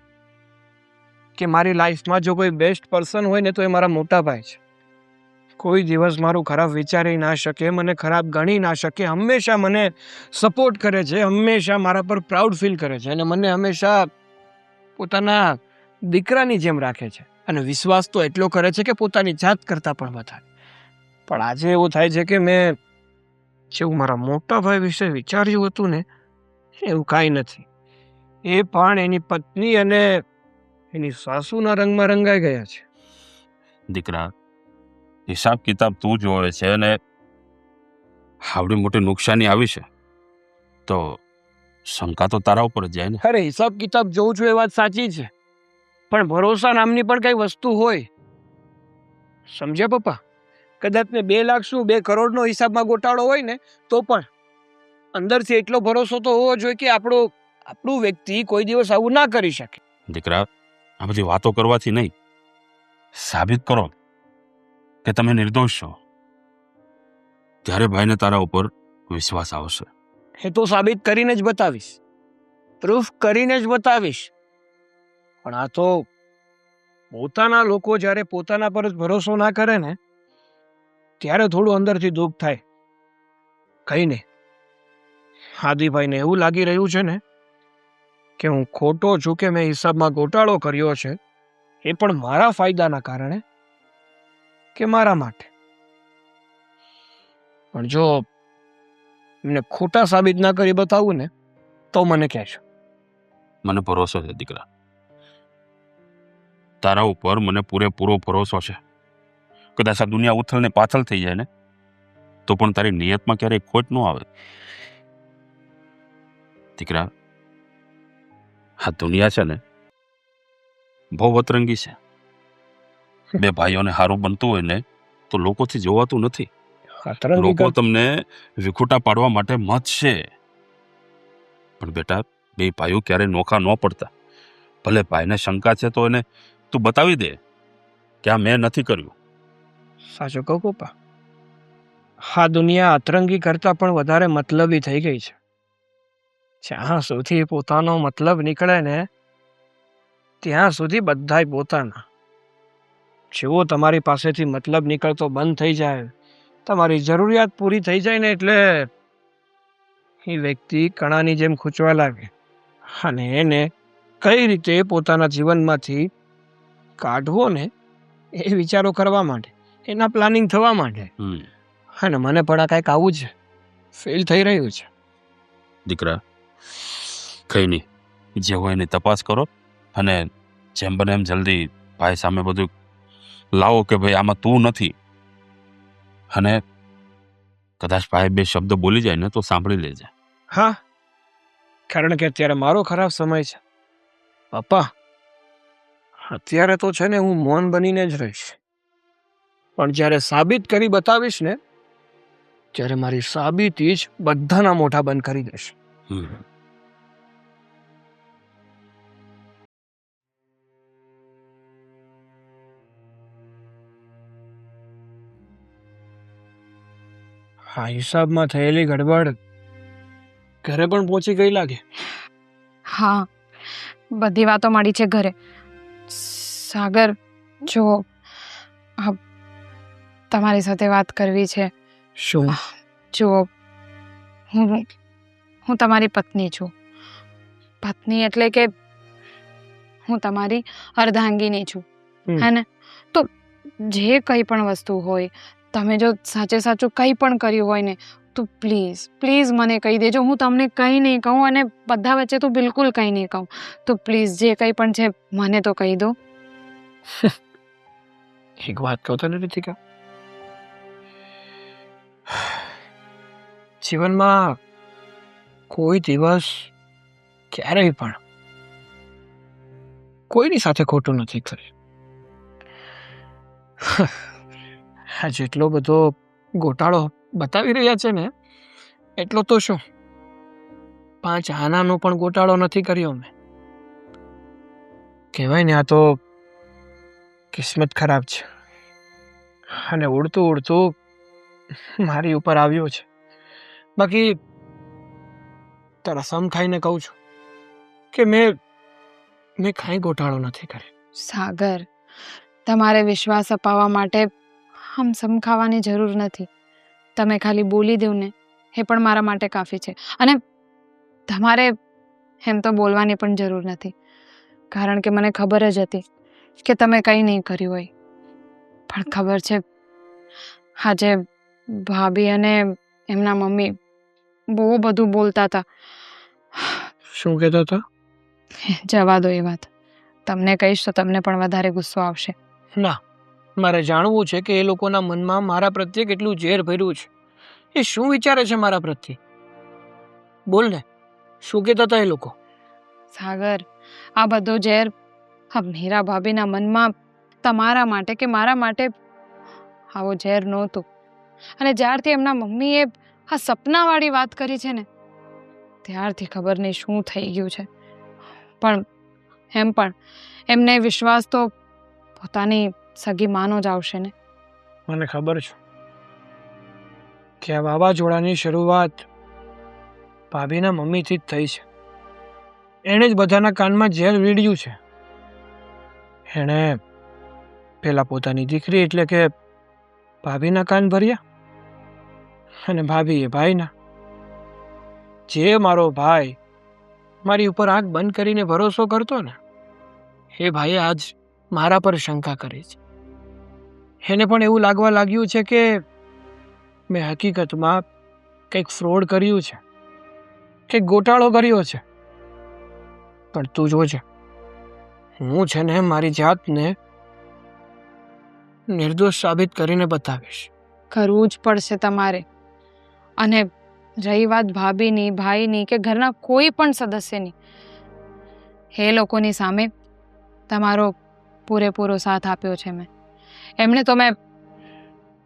કે મારી લાઈફમાં જો કોઈ બેસ્ટ પર્સન હોય ને તો એ મારા મોટા ભાઈ છે. કોઈ દિવસ મારું ખરાબ વિચારી ના શકે, મને ખરાબ ગણી ના શકે, હંમેશા મને સપોર્ટ કરે છે, હંમેશા મારા પર પ્રાઉડ ફીલ કરે છે, અને મને હંમેશા પોતાના દીકરાની જેમ રાખે છે, અને વિશ્વાસ તો એટલો કરે છે કે પોતાની જાત કરતાં પણ વધારે. પણ આજે એવું થાય છે કે મેં જેવું મારા મોટા ભાઈ વિશે વિચાર્યું હતું ને એવું કાંઈ નથી. એ પણ એની પત્ની અને એની સાસુના રંગમાં રંગાઈ ગયા છે. દીકરા, હિસાબ કિતાબ તું જોવે છે અને આવડી મોટી નુકસાની આવી છે તો શંકા તો તારા ઉપર જ જાય ને. અરે હિસાબ કિતાબ જોઉં છું એ વાત સાચી છે, પણ ભરોસા નામની પણ કઈ વસ્તુ હોય, સમજ્યા પપ્પા? કદાચ ને 2 લાખ શું 2 કરોડનો હિસાબમાં ગોટાળો હોય ને તો પણ અંદરથી એટલો ભરોસો તો હોવો જોઈએ કે આપણું વ્યક્તિ કોઈ દિવસ આવું ના કરી શકે. દીકરા, આ બધી વાતો કરવાથી નહીં, સાબિત કરો કે તમે નિર્દોષ છો, ત્યારે ભાઈને તારા ઉપર વિશ્વાસ આવશે. એ તો સાબિત કરીને જ બતાવીશ, પ્રૂફ કરીને જ બતાવીશ. પણ આ તો પોતાના લોકો જ્યારે પોતાના પર જ ભરોસો ના કરે ને ત્યારે થોડું અંદરથી દુઃખ થાય. કઈ નહીં, હાદીભાઈને એવું લાગી રહ્યું છે ને કે હું ખોટો છું, કે મેં હિસાબમાં ગોટાળો કર્યો છે એ પણ મારા ફાયદાના કારણે કે મારા માટે. પણ જો એમને ખોટા સાબિત ના કરી બતાવું ને તો મને કહેશો. મને ભરોસો છે દીકરા, તારા ઉપર મને પૂરેપૂરો ભરોસો છે. કદાચ આ દુનિયા ઉથલ ને પાથલ થઈ જાય ને તો પણ તારી નિયતમાં ક્યારેય ખોટ ન આવે. દીકરા, આ દુનિયા છે ને બહુ અતરંગી છે. 2 ભાઈઓને સારું બનતું હોય ને તો લોકોથી જોવાતું નથી. લોકો તમને વિખૂટા પાડવા માટે મત છે, પણ બેટા 2 ભાઈઓ ક્યારે નોખા ન પડતા. ભલે ભાઈને શંકા છે તો એને તું બતાવી દે કે આ મેં નથી કર્યું. સાચું કહું પપ્પા, આ દુનિયા અતરંગી કરતાં પણ વધારે મતલબી થઈ ગઈ છે. જ્યાં સુધી પોતાનો મતલબ નીકળે ને ત્યાં સુધી બધાય પોતાના. જેવો તમારી પાસેથી મતલબ નીકળતો બંધ થઈ જાય, તમારી જરૂરિયાત પૂરી થઈ જાય ને એટલે એ વ્યક્તિ કણાની જેમ ખૂંચવા લાગે અને એને કઈ રીતે પોતાના જીવનમાંથી કાઢવો ને એ વિચારો કરવા માટે, એના પ્લાનિંગ થવા માટે. અને મને પણ આ કાંઈક આવું જ ફીલ થઈ રહ્યું છે. દીકરા, કઈ નહીં, જે હોય એની તપાસ કરો અને જેમ બને એમ જલ્દી ભાઈ સામે બધું લાવો કે ભાઈ આમાં તું નથી. અને કદાચ ભાઈ 2 શબ્દ બોલી જાય ને તો સાંભળી લેજે. હા, કારણ કે અત્યારે મારો ખરાબ સમય છે પપ્પા. અત્યારે તો છે ને હું મૌન બનીને જ રહીશ, પણ જ્યારે સાબિત કરી બતાવીશ ને ત્યારે મારી સાબિતી જ બધાના મોઢા બંધ કરી દેશે. હા, હિસાબમાં થયેલી ગડબડ ઘરે પણ પહોંચી ગઈ લાગે. હા, બધી વાતો મળી છે ઘરે. સાગર, જો તમારી સાથે વાત કરવી છે. શું? જો હું તમારી પત્ની છું. પત્ની એટલે કે હું તમારી અર્ધાંગીની છું, હે ને? તો જે કંઈ પણ વસ્તુ હોય, તમે જો સાચે સાચું કંઈ પણ કર્યું હોય ને તો પ્લીઝ પ્લીઝ મને કહી દેજો. હું તમને કંઈ નહીં કહું અને બધા વચ્ચે તો બિલકુલ કંઈ નહીં કહું. તો પ્લીઝ જે કંઈ પણ છે મને તો કહી દો. એક વાત કહું તને રીતિકા, જીવનમાં કોઈ દિવસ ક્યારેય પણ કોઈની સાથે ખોટું નથી કર્યું. આ જેટલો બધો ગોટાળો બતાવી રહ્યા છે ને એટલો તો શું 5 આનાનો પણ ગોટાળો નથી કર્યો મેં. કહેવાય ને આ તો કિસ્મત ખરાબ છે અને ઉડતું ઉડતું મારી ઉપર આવ્યો છે. બાકી તારા સમ ખાઈને કહું છું કે મેં કાંઈ ગોટાળો નથી કર્યો. સાગર, તમારે વિશ્વાસ અપાવવા માટે આમ સમખાવાની જરૂર નથી. તમે ખાલી બોલી દો ને એ પણ મારા માટે કાફી છે. અને તમારે એમ તો બોલવાની પણ જરૂર નથી, કારણ કે મને ખબર જ હતી કે તમે કંઈ નહીં કર્યું હોય. પણ ખબર છે, આજે ભાભી અને એમના મમ્મી બહુ બધું બોલતા હતા. શું કહેતા હતા? જવા દો એ વાત. તમને કહીશ તો તમને પણ વધારે ગુસ્સો આવશે. ના, મારે જાણવું છે કે એ લોકોના મનમાં મારા પ્રત્યે કેટલું ઝેર ભર્યું છે. એ શું વિચારે છે મારા પ્રત્યે? બોલ ને, શું કહેતા હતા એ લોકો? સાગર, આ બધો ઝેર આ મીરા ભાભીના મનમાં તમારા માટે કે મારા માટે આવો ઝેર નહોતું. અને જ્યારથી એમના મમ્મીએ આ સપનાવાળી વાત કરી છે ને ત્યારથી ખબર નહીં શું થઈ ગયું છે. પણ એમને વિશ્વાસ તો પોતાની સગી માનો જ આવશે ને. મને ખબર છે કે આ વાવાઝોડાની શરૂઆત ભાભીના મમ્મીથી જ થઈ છે. એણે જ બધાના કાનમાં ઝેર વીડ્યું છે. એણે પહેલાં પોતાની દીકરી એટલે કે ભાભીના કાન ભર્યા અને ભાભીએ ભાઈના. જે મારો ભાઈ મારી ઉપર આંખ બંધ કરીને ભરોસો કરતો ને એ ભાઈએ આજ મારા પર શંકા કરી છે. એને પણ એવું લાગવા લાગ્યું છે કે મેં હકીકતમાં કંઈક ફ્રોડ કર્યું છે, કંઈક ગોટાળો કર્યો છે. પણ તું જોજે, હું છે ને મારી જાતને નિર્દોષ સાબિત કરીને બતાવીશ. કરવું જ પડશે તમારે. અને રહી વાત ભાભીની, ભાઈની કે ઘરના કોઈ પણ સદસ્યની, એ લોકોની સામે તમારો પૂરેપૂરો સાથ આપ્યો છે મેં. એમણે તો મેં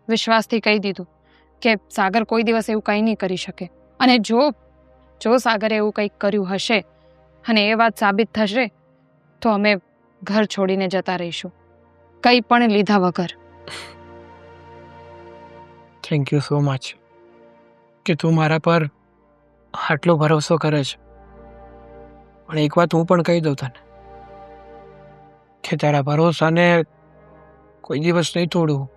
વિશ્વાસથી કહી દીધું કે સાગર કોઈ દિવસ એવું કંઈ નહીં કરી શકે. અને જો સાગરે એવું કંઈક કર્યું હશે અને એ વાત સાબિત થશે તો અમે ઘર છોડીને જતા રહીશું, કંઈ પણ લીધા વગર. થેન્ક યુ સો મચ કે તું મારા પર આટલો ભરોસો કરે છે. પણ એક વાત હું પણ કહી દઉં તને કે તારા ભરોસાને કોઈ દિવસ નહીં તોડવું.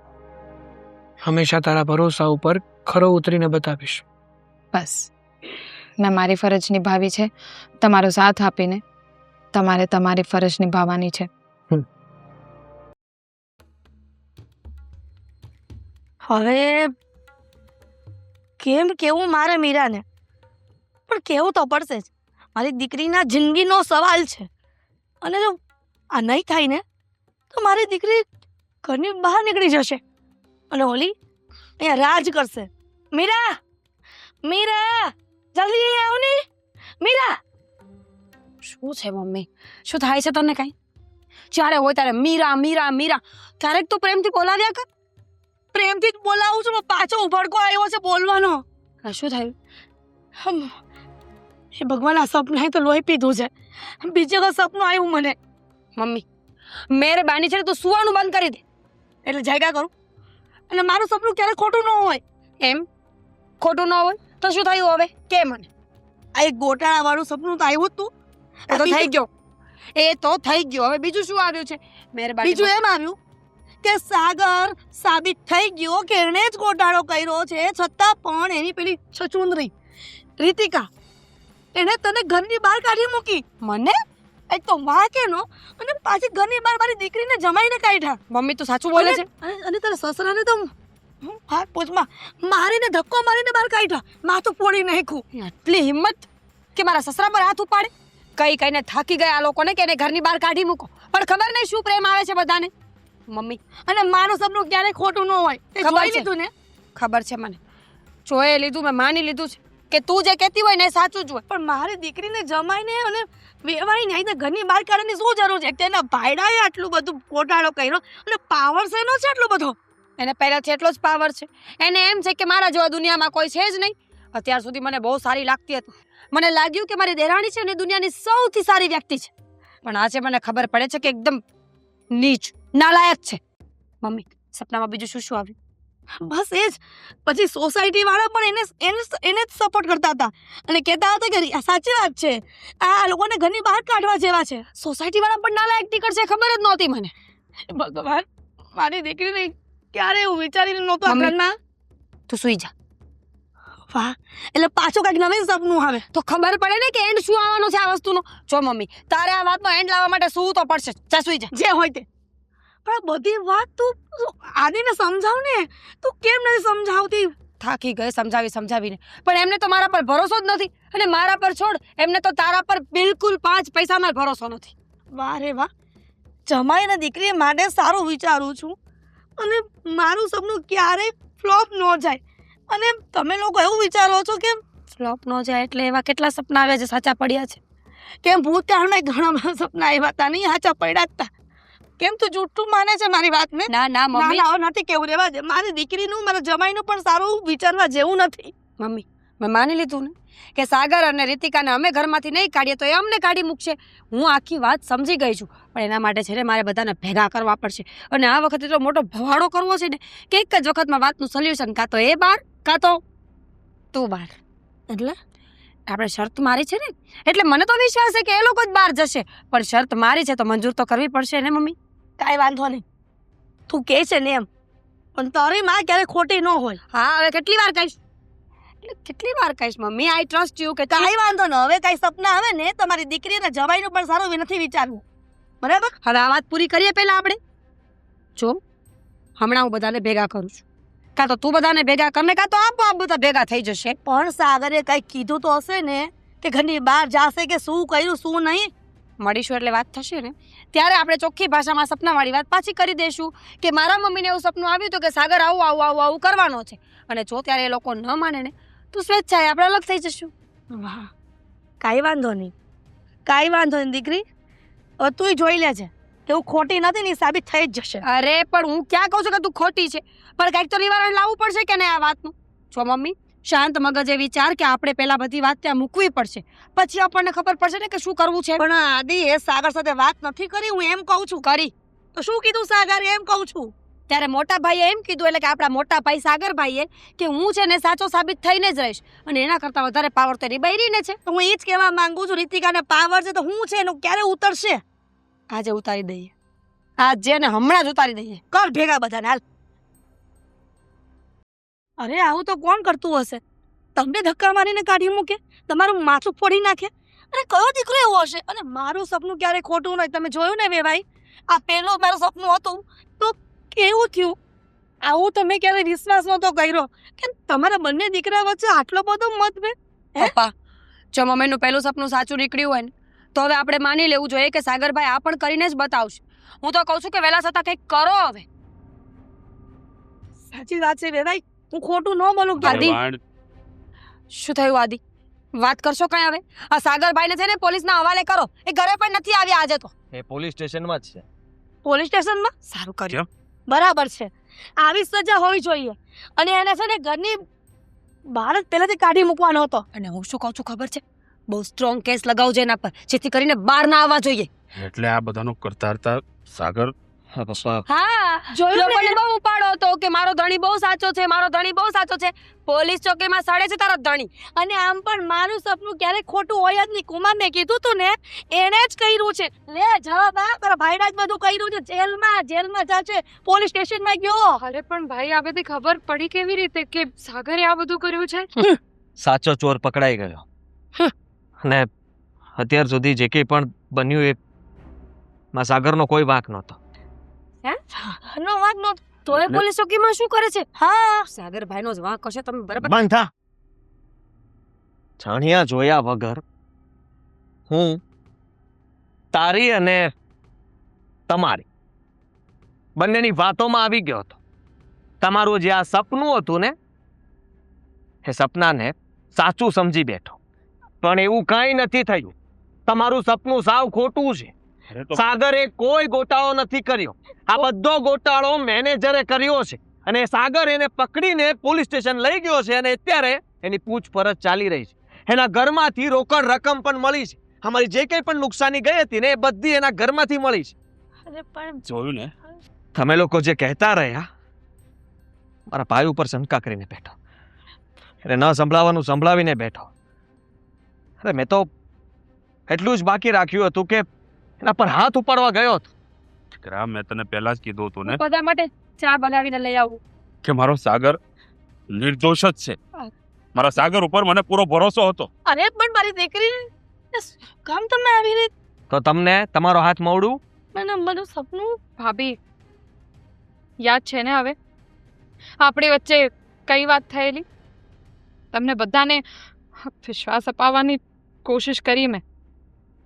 હંમેશા તારા ભરોસા ઉપર ખરો ઉતરીને બતાવીશ. બસ, મેં મારી ફરજ નિભાવી છે. તમારો સાથ આપીને તમારે તમારી ફરજ નિભાવવાની છે. હવે કેમ કેવું મારે મીરાને, પણ કેવું તો પડશે જ. મારી દીકરીના જિંદગીનો સવાલ છે. અને જો આ નહીં થાય ને તો મારી દીકરી ઘરની બહાર નીકળી જશે અને ઓલી અહીંયા રાજ કરશે. મીરા, મીરા, જલ્દી અહીંયા આવ ને. મીરા, શું છે મમ્મી? શું થાય છે તને કાંઈ? જ્યારે હોય ત્યારે મીરા મીરા મીરા. ક્યારેક તો પ્રેમથી બોલાવ્યા કર. પ્રેમથી જ બોલાવું છું, પણ પાછો ઉભડકો આવ્યો છે બોલવાનો. આ શું થયું? એ ભગવાન, આ સપનાએ તો લોહી પીધું છે. બીજે કોઈ સપનું આવ્યું મને. મમ્મી, મહેરબાની છે ને તું સુવાનું બંધ કરી દે. એટલે જાયગા કરું અને મારું સપનું ક્યારે ખોટું ન હોય. એમ ખોટું ન હોય તો શું થયું હવે? કે મને આ એક ગોટાળા વાળું સપનું તો આવ્યું જ તું. એ તો થઈ ગયો, એ તો થઈ ગયો. હવે બીજું શું આવ્યું છે? મહેરબાની બીજું એમ આવ્યું કે સાગર સાબિત થઈ ગયો કે એણે જ ગોટાળો કર્યો છે, છતાં પણ એની પેલી છચુંદરી રીતિકા એને તને ઘરની બહાર કાઢી મૂકી. મને એક તો વાંકે નો અને પાછી ઘરની બહાર મારી દીકરીને જમાઈને કાઢ્યા. મમ્મી તું સાચું બોલે છે? અને તારા સસરાને તો હાથ પોચમાં મારીને ધક્કો મારીને બહાર કાઢ્યા, માથું ફોડી નાખ્યું. આટલી હિંમત કે મારા સસરા પર હાથ ઉપાડે? કઈને થાકી ગયા આ લોકોને કે એને ઘરની બહાર કાઢી મૂકો. પણ ખબર નહીં શું પ્રેમ આવે છે બધાને. મમ્મી, અને મારું સપનું ક્યારેય ખોટું ન હોય. તે ખબર જોઈ છે. લીધું ને? ખબર છે મને. જોઈ લીધું, મેં માની લીધું છે કે તું જે કહેતી હોય ને એ સાચું જ હોય. પણ મારી દીકરીને જમાઈને અને વેવાઈને આવીને ઘરની બહાર કાઢવાની શું જરૂર છે? તેના ભાઈડાએ આટલું બધું ગોટાળો કર્યો અને પાવર શેનો છે આટલો બધો? એને પહેલાથી એટલો જ પાવર છે. એને એમ છે કે મારા જેવા દુનિયામાં કોઈ છે જ નહીં. અત્યાર સુધી મને બહુ સારી લાગતી હતી. મને લાગ્યું કે મારી દેરાણી છે ને દુનિયાની સૌથી સારી વ્યક્તિ છે. પણ આજે મને ખબર પડે છે કે એકદમ નીચ, નાલાયક છે. મમ્મી, સપનામાં બીજું શું શું આવ્યું? બસ એ જ. પછી સોસાયટી વાળા પણ એને જ સપોર્ટ કરતા હતા અને કહેતા હતા કે આ સાચી વાત છે, આ લોકોને ઘરની બહાર કાઢવા જેવા છે. સોસાયટી વાળા પણ નાલાયક નીકળશે ખબર જ નહોતી મને. ભગવાન, મારી દીકરીને ક્યારે એવું વિચારીને નહોતું આ મમ્મી. ઘરમાં. તું સુઈ જા. વાહ, એટલે પાછું કંઈક નવીન સપનું આવે. તો ખબર પડે ને કે એન્ડ શું આવવાનો છે આ વસ્તુનો. જો મમ્મી, તારે આ વાતનો એન્ડ લાવવા માટે શું તો પડશે. જા સુઈ જા. જે હોય તે. પણ આ બધી વાત તું આદિને સમજાવ ને. તું કેમ નથી સમજાવતી? થાકી ગઈ સમજાવીને. પણ એમને તો મારા પર ભરોસો જ નથી. અને મારા પર છોડ, એમને તો તારા પર બિલકુલ 5 પૈસાનો ભરોસો નથી. વાહ રે વાહ, જમાઈને દીકરી માટે સારું વિચારું છું, અને મારું સપનું ક્યારેય ફ્લોપ ન જાય. અને તમે લોકો એવું વિચારો છો કે ફ્લોપ ન જાય એટલે એવા કેટલા સપના આવ્યા જે સાચા પડ્યા છે? કેમ ભૂતકાળમાં ઘણા બધા સપના આવ્યા હતા, નહીં સાચા પડ્યા હતા? કેમ તું જૂઠું માને છે મારી વાતને? ના ના ના મમ્મી, ના, હવે નથી કેવું, રેવા દે. મારી દીકરીનું, મારા જમાઈનું પણ સારું વિચારવા જેવું નથી. મમ્મી મેં માની લીધું ને કે સાગર અને રીતિકાને અમે ઘરમાંથી નહીં કાઢીએ તો એ અમને કાઢી મૂકશે. હું આખી વાત સમજી ગઈ છું, પણ એના માટે છે ને મારે બધાને ભેગા કરવા પડશે. અને આ વખતે તો મોટો ભવાડો કરવો છે ને કે એક જ વખતમાં વાતનું સોલ્યુશન કાં તો એ બાર કાં તો તું બાર. એટલે આપણે શરત મારી છે ને, એટલે મને તો વિશ્વાસ છે કે એ લોકો જ બહાર જશે, પણ શરત મારી છે તો મંજૂર તો કરવી પડશે ને મમ્મી. કાંઈ વાંધો નહીં, તું કહે છે ને એમ, પણ તારી માં ક્યારે ખોટી ન હોય. હા હવે કેટલી વાર કહીશ, એટલે કેટલી વાર કહીશ મમ્મી, આઈ ટ્રસ્ટ યુ કે કાંઈ વાંધો ન. હવે કાંઈ સપના આવે ને તમારી દીકરીને જવાઈનું પણ સારું નથી વિચારવું, બરાબર? હવે આ વાત પૂરી કરીએ પહેલા આપણે. જો હમણાં હું બધાને ભેગા કરું છું, કાં તો તું બધાને ભેગા કરને કાં તો આપોઆપ બધા ભેગા થઈ જશે. પણ સાગરે કંઈક કીધું તો હશે ને કે ઘરની બહાર જાશે કે શું કર્યું શું નહીં? મળીશું એટલે વાત થશે ને ત્યારે આપણે ચોખ્ખી ભાષામાં સપનાવાળી વાત પાછી કરી દઈશું કે મારા મમ્મીને એવું સપનું આવ્યું હતું કે સાગર આવું આવું આવું આવું કરવાનો છે, અને જો ત્યારે એ લોકો ન માને ને તો સ્વેચ્છાએ આપણે અલગ થઈ જશું. વાહ, કાંઈ વાંધો નહીં, કાંઈ વાંધો નહીં દીકરી. હવે તુંય જોઈ લેજે કે હું ખોટી નથી ને, સાબિત થઈ જ જશે. અરે પણ હું ક્યાં કહું છું કે તું ખોટી છે, પણ કંઈક તો નિવારણ લાવવું પડશે કે નહીં આ વાતનું. જો મમ્મી શાંત મગજે વિચાર કે આપણે પહેલા બધી વાત ત્યાં મૂકવી પડશે, પછી આપણને ખબર પડશે ને કે શું કરવું છે. પણ આદિ એ સાગર સાથે વાત નથી કરી, હું એમ કહું છું. કરી તો શું કીધું સાગર એમ કહું છું. ત્યારે મોટા ભાઈએ એમ કીધું, એટલે કે આપણા મોટા ભાઈ સાગર ભાઈએ કે હું છે ને સાચો સાબિત થઈને જ રહીશ, અને એના કરતાં વધારે પાવર તો એની બૈરીને છે. તો હું એ જ કહેવા માંગુ છું, રીતિકાને પાવર છે તો હું છે એનું ક્યારે ઉતરશે? આજે ઉતારી દઈએ, આજે ને હમણાં જ ઉતારી દઈએ. કર ભેગા બધાને, હાલ. અરે આવું તો કોણ કરતું હશે? તમને ધક્કા મારીને કાઢી મૂકે, તમારું માથું ફોડી નાખે, અને કયો દીકરો એવો હશે? અને મારું સપનું ક્યારે ખોટું નહીં. તમે જોયું ને વેભાઈ, આ પહેલું મારું સપનું હતું તો કેવું થયું? આવું તમે ક્યારે વિશ્વાસ નહોતો કર્યો કે તમારા બંને દીકરા વચ્ચે આટલો બધો મતભેદ? પપ્પા જો મમ્મીનું પહેલું સપનું સાચું નીકળ્યું હોય ને તો હવે આપણે માની લેવું જોઈએ કે સાગરભાઈ આ પણ કરીને જ બતાવશે. હું તો કહું છું કે વહેલા છતાં કંઈક કરો હવે. સાચી વાત છે વેભાઈ, હું ખોટું ન બોલું આદિ. ક્યારે. શું થયું આદિ? વાત કરશો કઈ હવે? આ સાગરભાઈને છે ને પોલીસના હવાલે કરો, એ ઘરે પણ નથી આવ્યા આજે તો. એ પોલીસ સ્ટેશનમાં જ છે. પોલીસ સ્ટેશનમાં? સારું કર્યું. બરાબર છે, આવી સજા હોવી જોઈએ. અને એને છે ને ઘરની બહાર જ પહેલાથી કાઢી મૂકવાનો હતો. અને હું શું કહું છું ખબર છે? બહુ સ્ટ્રોંગ કેસ લગાવજો એના પર, જેથી કરીને બહાર ના આવવા જોઈએ. એટલે આ બધાનું કરતા હતા સાગર. હા પપ્પા, હા જોયું ને? લોકોને બહુ ઉપાડો હતો કે મારો ધણી બહુ સાચો છે, મારો ધણી બહુ સાચો છે. પોલીસ ચોકીમાં સડે છે તારો ધણી. અને આમ પણ મારું સપનું ક્યારેય ખોટું હોય જ નહીં. કુમાર મેં કીધું તું ને, એને જ કર્યું છે. લે જવાબ આ, તારા ભાઈડા જ બધું કર્યું છે. જેલમાં જાશે, પોલીસ સ્ટેશનમાં ગયો. અરે પણ ભાઈ આ બધી ખબર પડી કેવી રીતે કે સાગરે આ બધું કર્યું છે? સાચો ચોર પકડાઈ ગયો. અને અત્યાર સુધી જે કંઈ પણ બન્યું એ માં સાગરનો કોઈ વાંક નહોતો. નો વાત નો. તોય પોલીસ ચોકીમાં શું કરે છે? હા, સાગરભાઈનો જ વાંક હશે. તમે બરાબર બંધ થા. જાણ્યા જોયા વગર હું તારી અને તમારી બંનેની વાતોમાં આવી ગયો હતો. તમારું જે આ સપનું હતું ને એ સપનાને સાચું સમજી બેઠો, પણ એવું કાંઈ નથી થયું. તમારું સપનું સાવ ખોટું છે. અરે તો સાગરે કોઈ ગોટાળો નથી કર્યો. આ બધો ગોટાળો મેનેજરે કર્યો છે, અને સાગર એને પકડીને પોલીસ સ્ટેશન લઈ ગયો છે, અને અત્યારે એની પૂછપરછ ચાલી રહી છે. એના ઘરમાંથી રોકડ રકમ પણ મળી છે. અમારી જે કંઈ પણ નુકસાની ગઈ હતી ને એ બધી એના ઘરમાંથી મળી છે. અરે પણ જોયું ને, તમે લોકો જે કહેતા રહ્યા, મારા ભાઈ ઉપર શંકા કરીને બેઠો, એટલે ન સંભળાવવાનું સંભળાવીને બેઠો. અરે મેં તો એટલું જ બાકી રાખ્યું હતું કે એના પર હાથ ઉપાડવા ગયો હતો. દીકરા, મેં તને પહેલા જ કીધું હતું ને બધા માટે ચા બનાવીને લઈ આવું. કે મારો સાગર નિર્દોષ જ છે. મારા સાગર ઉપર મને પૂરો ભરોસો હતો. અરે પણ મારી દીકરી કામ તમે આવી રીતે તો તમને તમારો હાથ મોડું. મને મારું સપનું. ભાભી યાદ છે ને હવે આપણી વચ્ચે કઈ વાત થયેલી? તમને બધાને વિશ્વાસ અપાવવાની કોશિશ કરી મેં.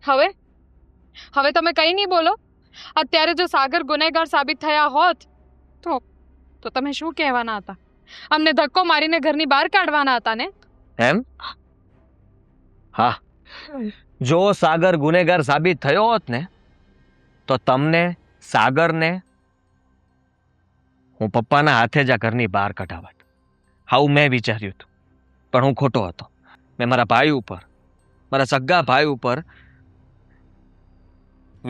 હવે તમે કંઈ નહીં બોલો. અત્યારે જો સાગર ગુનેગાર સાબિત થયા હોત તો તમે શું કહેવાના હતા? અમને ધક્કો મારીને ઘરની બહાર કાઢવાના હતા ને? એમ? હા, જો સાગર ગુનેગાર સાબિત થયો હોત ને તો તમને, સાગરને હું પપ્પાના હાથે જ આ ઘરની બહાર કઢાવત. આવું મેં વિચાર્યું હતું, પણ હું ખોટો હતો. મેં મારા ભાઈ ઉપર, મારા સગા ભાઈ ઉપર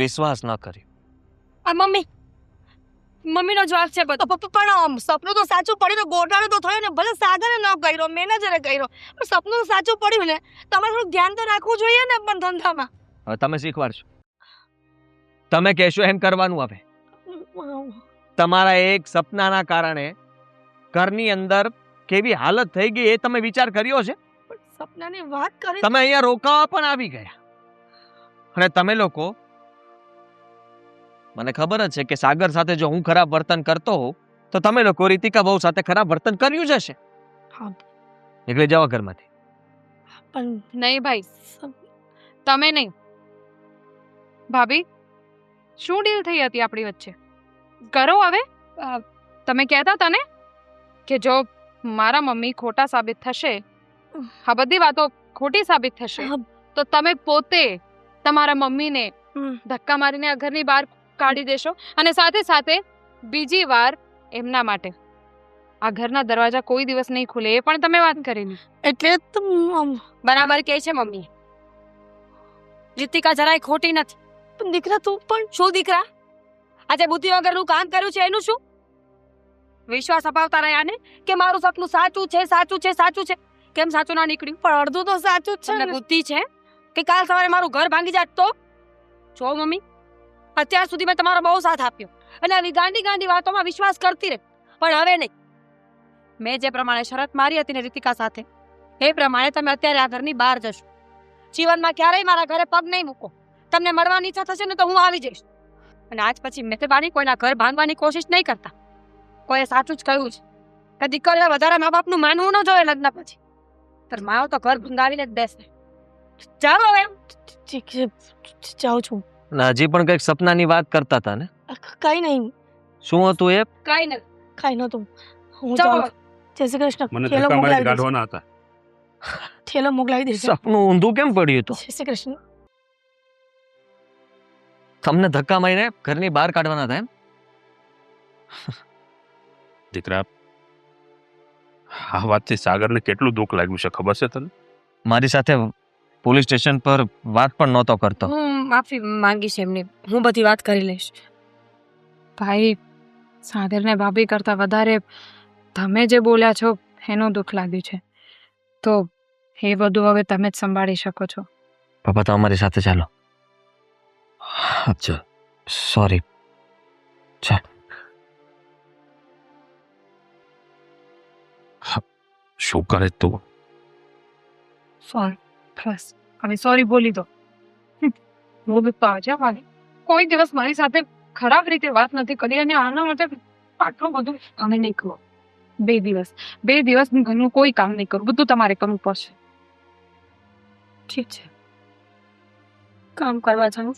વિશ્વાસ ન કર્યો. આ મમ્મીનો જવાબ છે બધો. પણ સપનું તો સાચું પડ્યું ને, ગોટાળો તો થયો ને. ભલે સાગરે ન કર્યો, મેનેજરે કર્યો, પણ સપનું તો સાચું પડ્યું ને. તમારે થોડું ધ્યાન તો રાખવું જોઈએ ને પણ ધંધામાં. હવે તમે શીખવાડશો, તમે કહેશો એમ કરવાનું. હવે તમારા એક સપનાના કારણે ઘરની અંદર કેવી હાલત થઈ ગઈ એ તમે વિચાર કર્યો છે? સપનાની વાત કરી. તમે અહીંયા રોકાવા પણ આવી ગયા, અને તમે લોકો, મને ખબર જ છે કે સાગર સાથે જો હું ખરાબ વર્તન કરતો હોઉં તો તમે લોકો રીતિકા બહુ સાથે ખરાબ વર્તન કર્યું જ હશે. હા. નીકળી જાઓ ઘરમાંથી. પણ નહીં ભાઈ, તમે નહીં. ભાભી, શું ડીલ થઈ હતી આપણી વચ્ચે? કરો હવે. તમે કહેતા હતા ને કે જો મારા મમ્મી ખોટા સાબિત થશે, આ બધી વાતો ખોટી સાબિત થશે, તો તમે પોતે તમારા મમ્મીને ધક્કા મારીને આ ઘરની બહાર કાઢી દેશો, અને સાથે સાથે બીજી વાર એમના માટે આ ઘરના દરવાજા કોઈ દિવસ નહીં ખુલે, એ પણ તમે વાત કરી. એટલે તો બરાબર કહે છે મમ્મી. રીતિકા જરાય ખોટી નથી. પણ દીકરા તું પણ શું દીકરા, આજે બુદ્ધિ વગરનું કામ કર્યું છે એનું શું? વિશ્વાસ અપાવતા રહ્યા ને કે મારું સપનું સાચું છે, સાચું છે, સાચું છે. કેમ સાચું ના નીકળ્યું? પણ અડધું તો સાચું જ છે તમને ને. બુદ્ધિ છે કે કાલ સવારે મારું ઘર ભાંગી જાત તો? જો મમ્મી, અત્યાર સુધી મેં તમારો બહુ સાથ આપ્યો અને આવી ગાંડી વાતોમાં વિશ્વાસ કરતી રહી, પણ હવે નહીં. મેં જે પ્રમાણે શરત મારી હતી ને રીતિકા સાથે, એ પ્રમાણે તમે અત્યારે આ ઘરની બહાર જશો. જીવનમાં ક્યારેય મારા ઘરે પગ નહીં મૂકો. તમને મળવાની ઈચ્છા થશે ને તો હું આવી જઈશ. અને આજ પછી મહેરબાની કોઈના ઘર ભાંગવાની કોશિશ નહીં કરતા. કોઈએ સાચું જ કહ્યું છે કે દીકરીઓ વધારે મા બાપનું માનવું ન જોઈએ લગ્ન પછી. તાર માઓ તો ઘર ભંગાવીને જ દેશે. જાઓ હવે. ઠીક છે, જાઉં છું. અને હજી પણ કંઈક સપનાની વાત કરતા હતા ને? કઈ નહીં, શું હતું એ? કઈ નથી. કઈ નતું. હું જાઓ જાઉં. જય શ્રી કૃષ્ણ. મને થેલો ધક્કા મારી મોકલાવી દેજો. કાઢવાના હતા. થેલો મોકલાવી દેજો. સપનું ઊંધું કેમ પડ્યું હતું? જય શ્રી કૃષ્ણ. તમને ધક્કા મારીને ઘરની બહાર કાઢવાના હતા એમ? દીકરા, આ વાતથી સાગરને કેટલું દુઃખ લાગ્યું છે ખબર છે તને? મારી સાથે પોલીસ સ્ટેશન પર વાત પણ નહોતો કરતો. હું માફી માંગીશ એમની. હું બધી વાત કરી લઈશ. ભાઈ, સાગરને ભાભી કરતાં વધારે તમે જે બોલ્યા છો એનું દુઃખ લાગ્યું છે, તો એ બધું હવે તમે જ સંભાળી શકો છો. પપ્પા તો અમારી સાથે ચાલો. અચ્છા, સોરી. ચાલ. શું કરે તું? સોરી, બસ હવે સોરી બોલી દો. હું તો આજે મારી કોઈ દિવસ મારી સાથે ખરાબ રીતે વાત નથી કરી, અને આના માટે આટલું બધું અમે નહીં કહો. 2 દિવસ હું ઘરનું કોઈ કામ નહીં કરું, બધું તમારે કરવું પડશે. ઠીક છે, કામ કરવા જાઉં.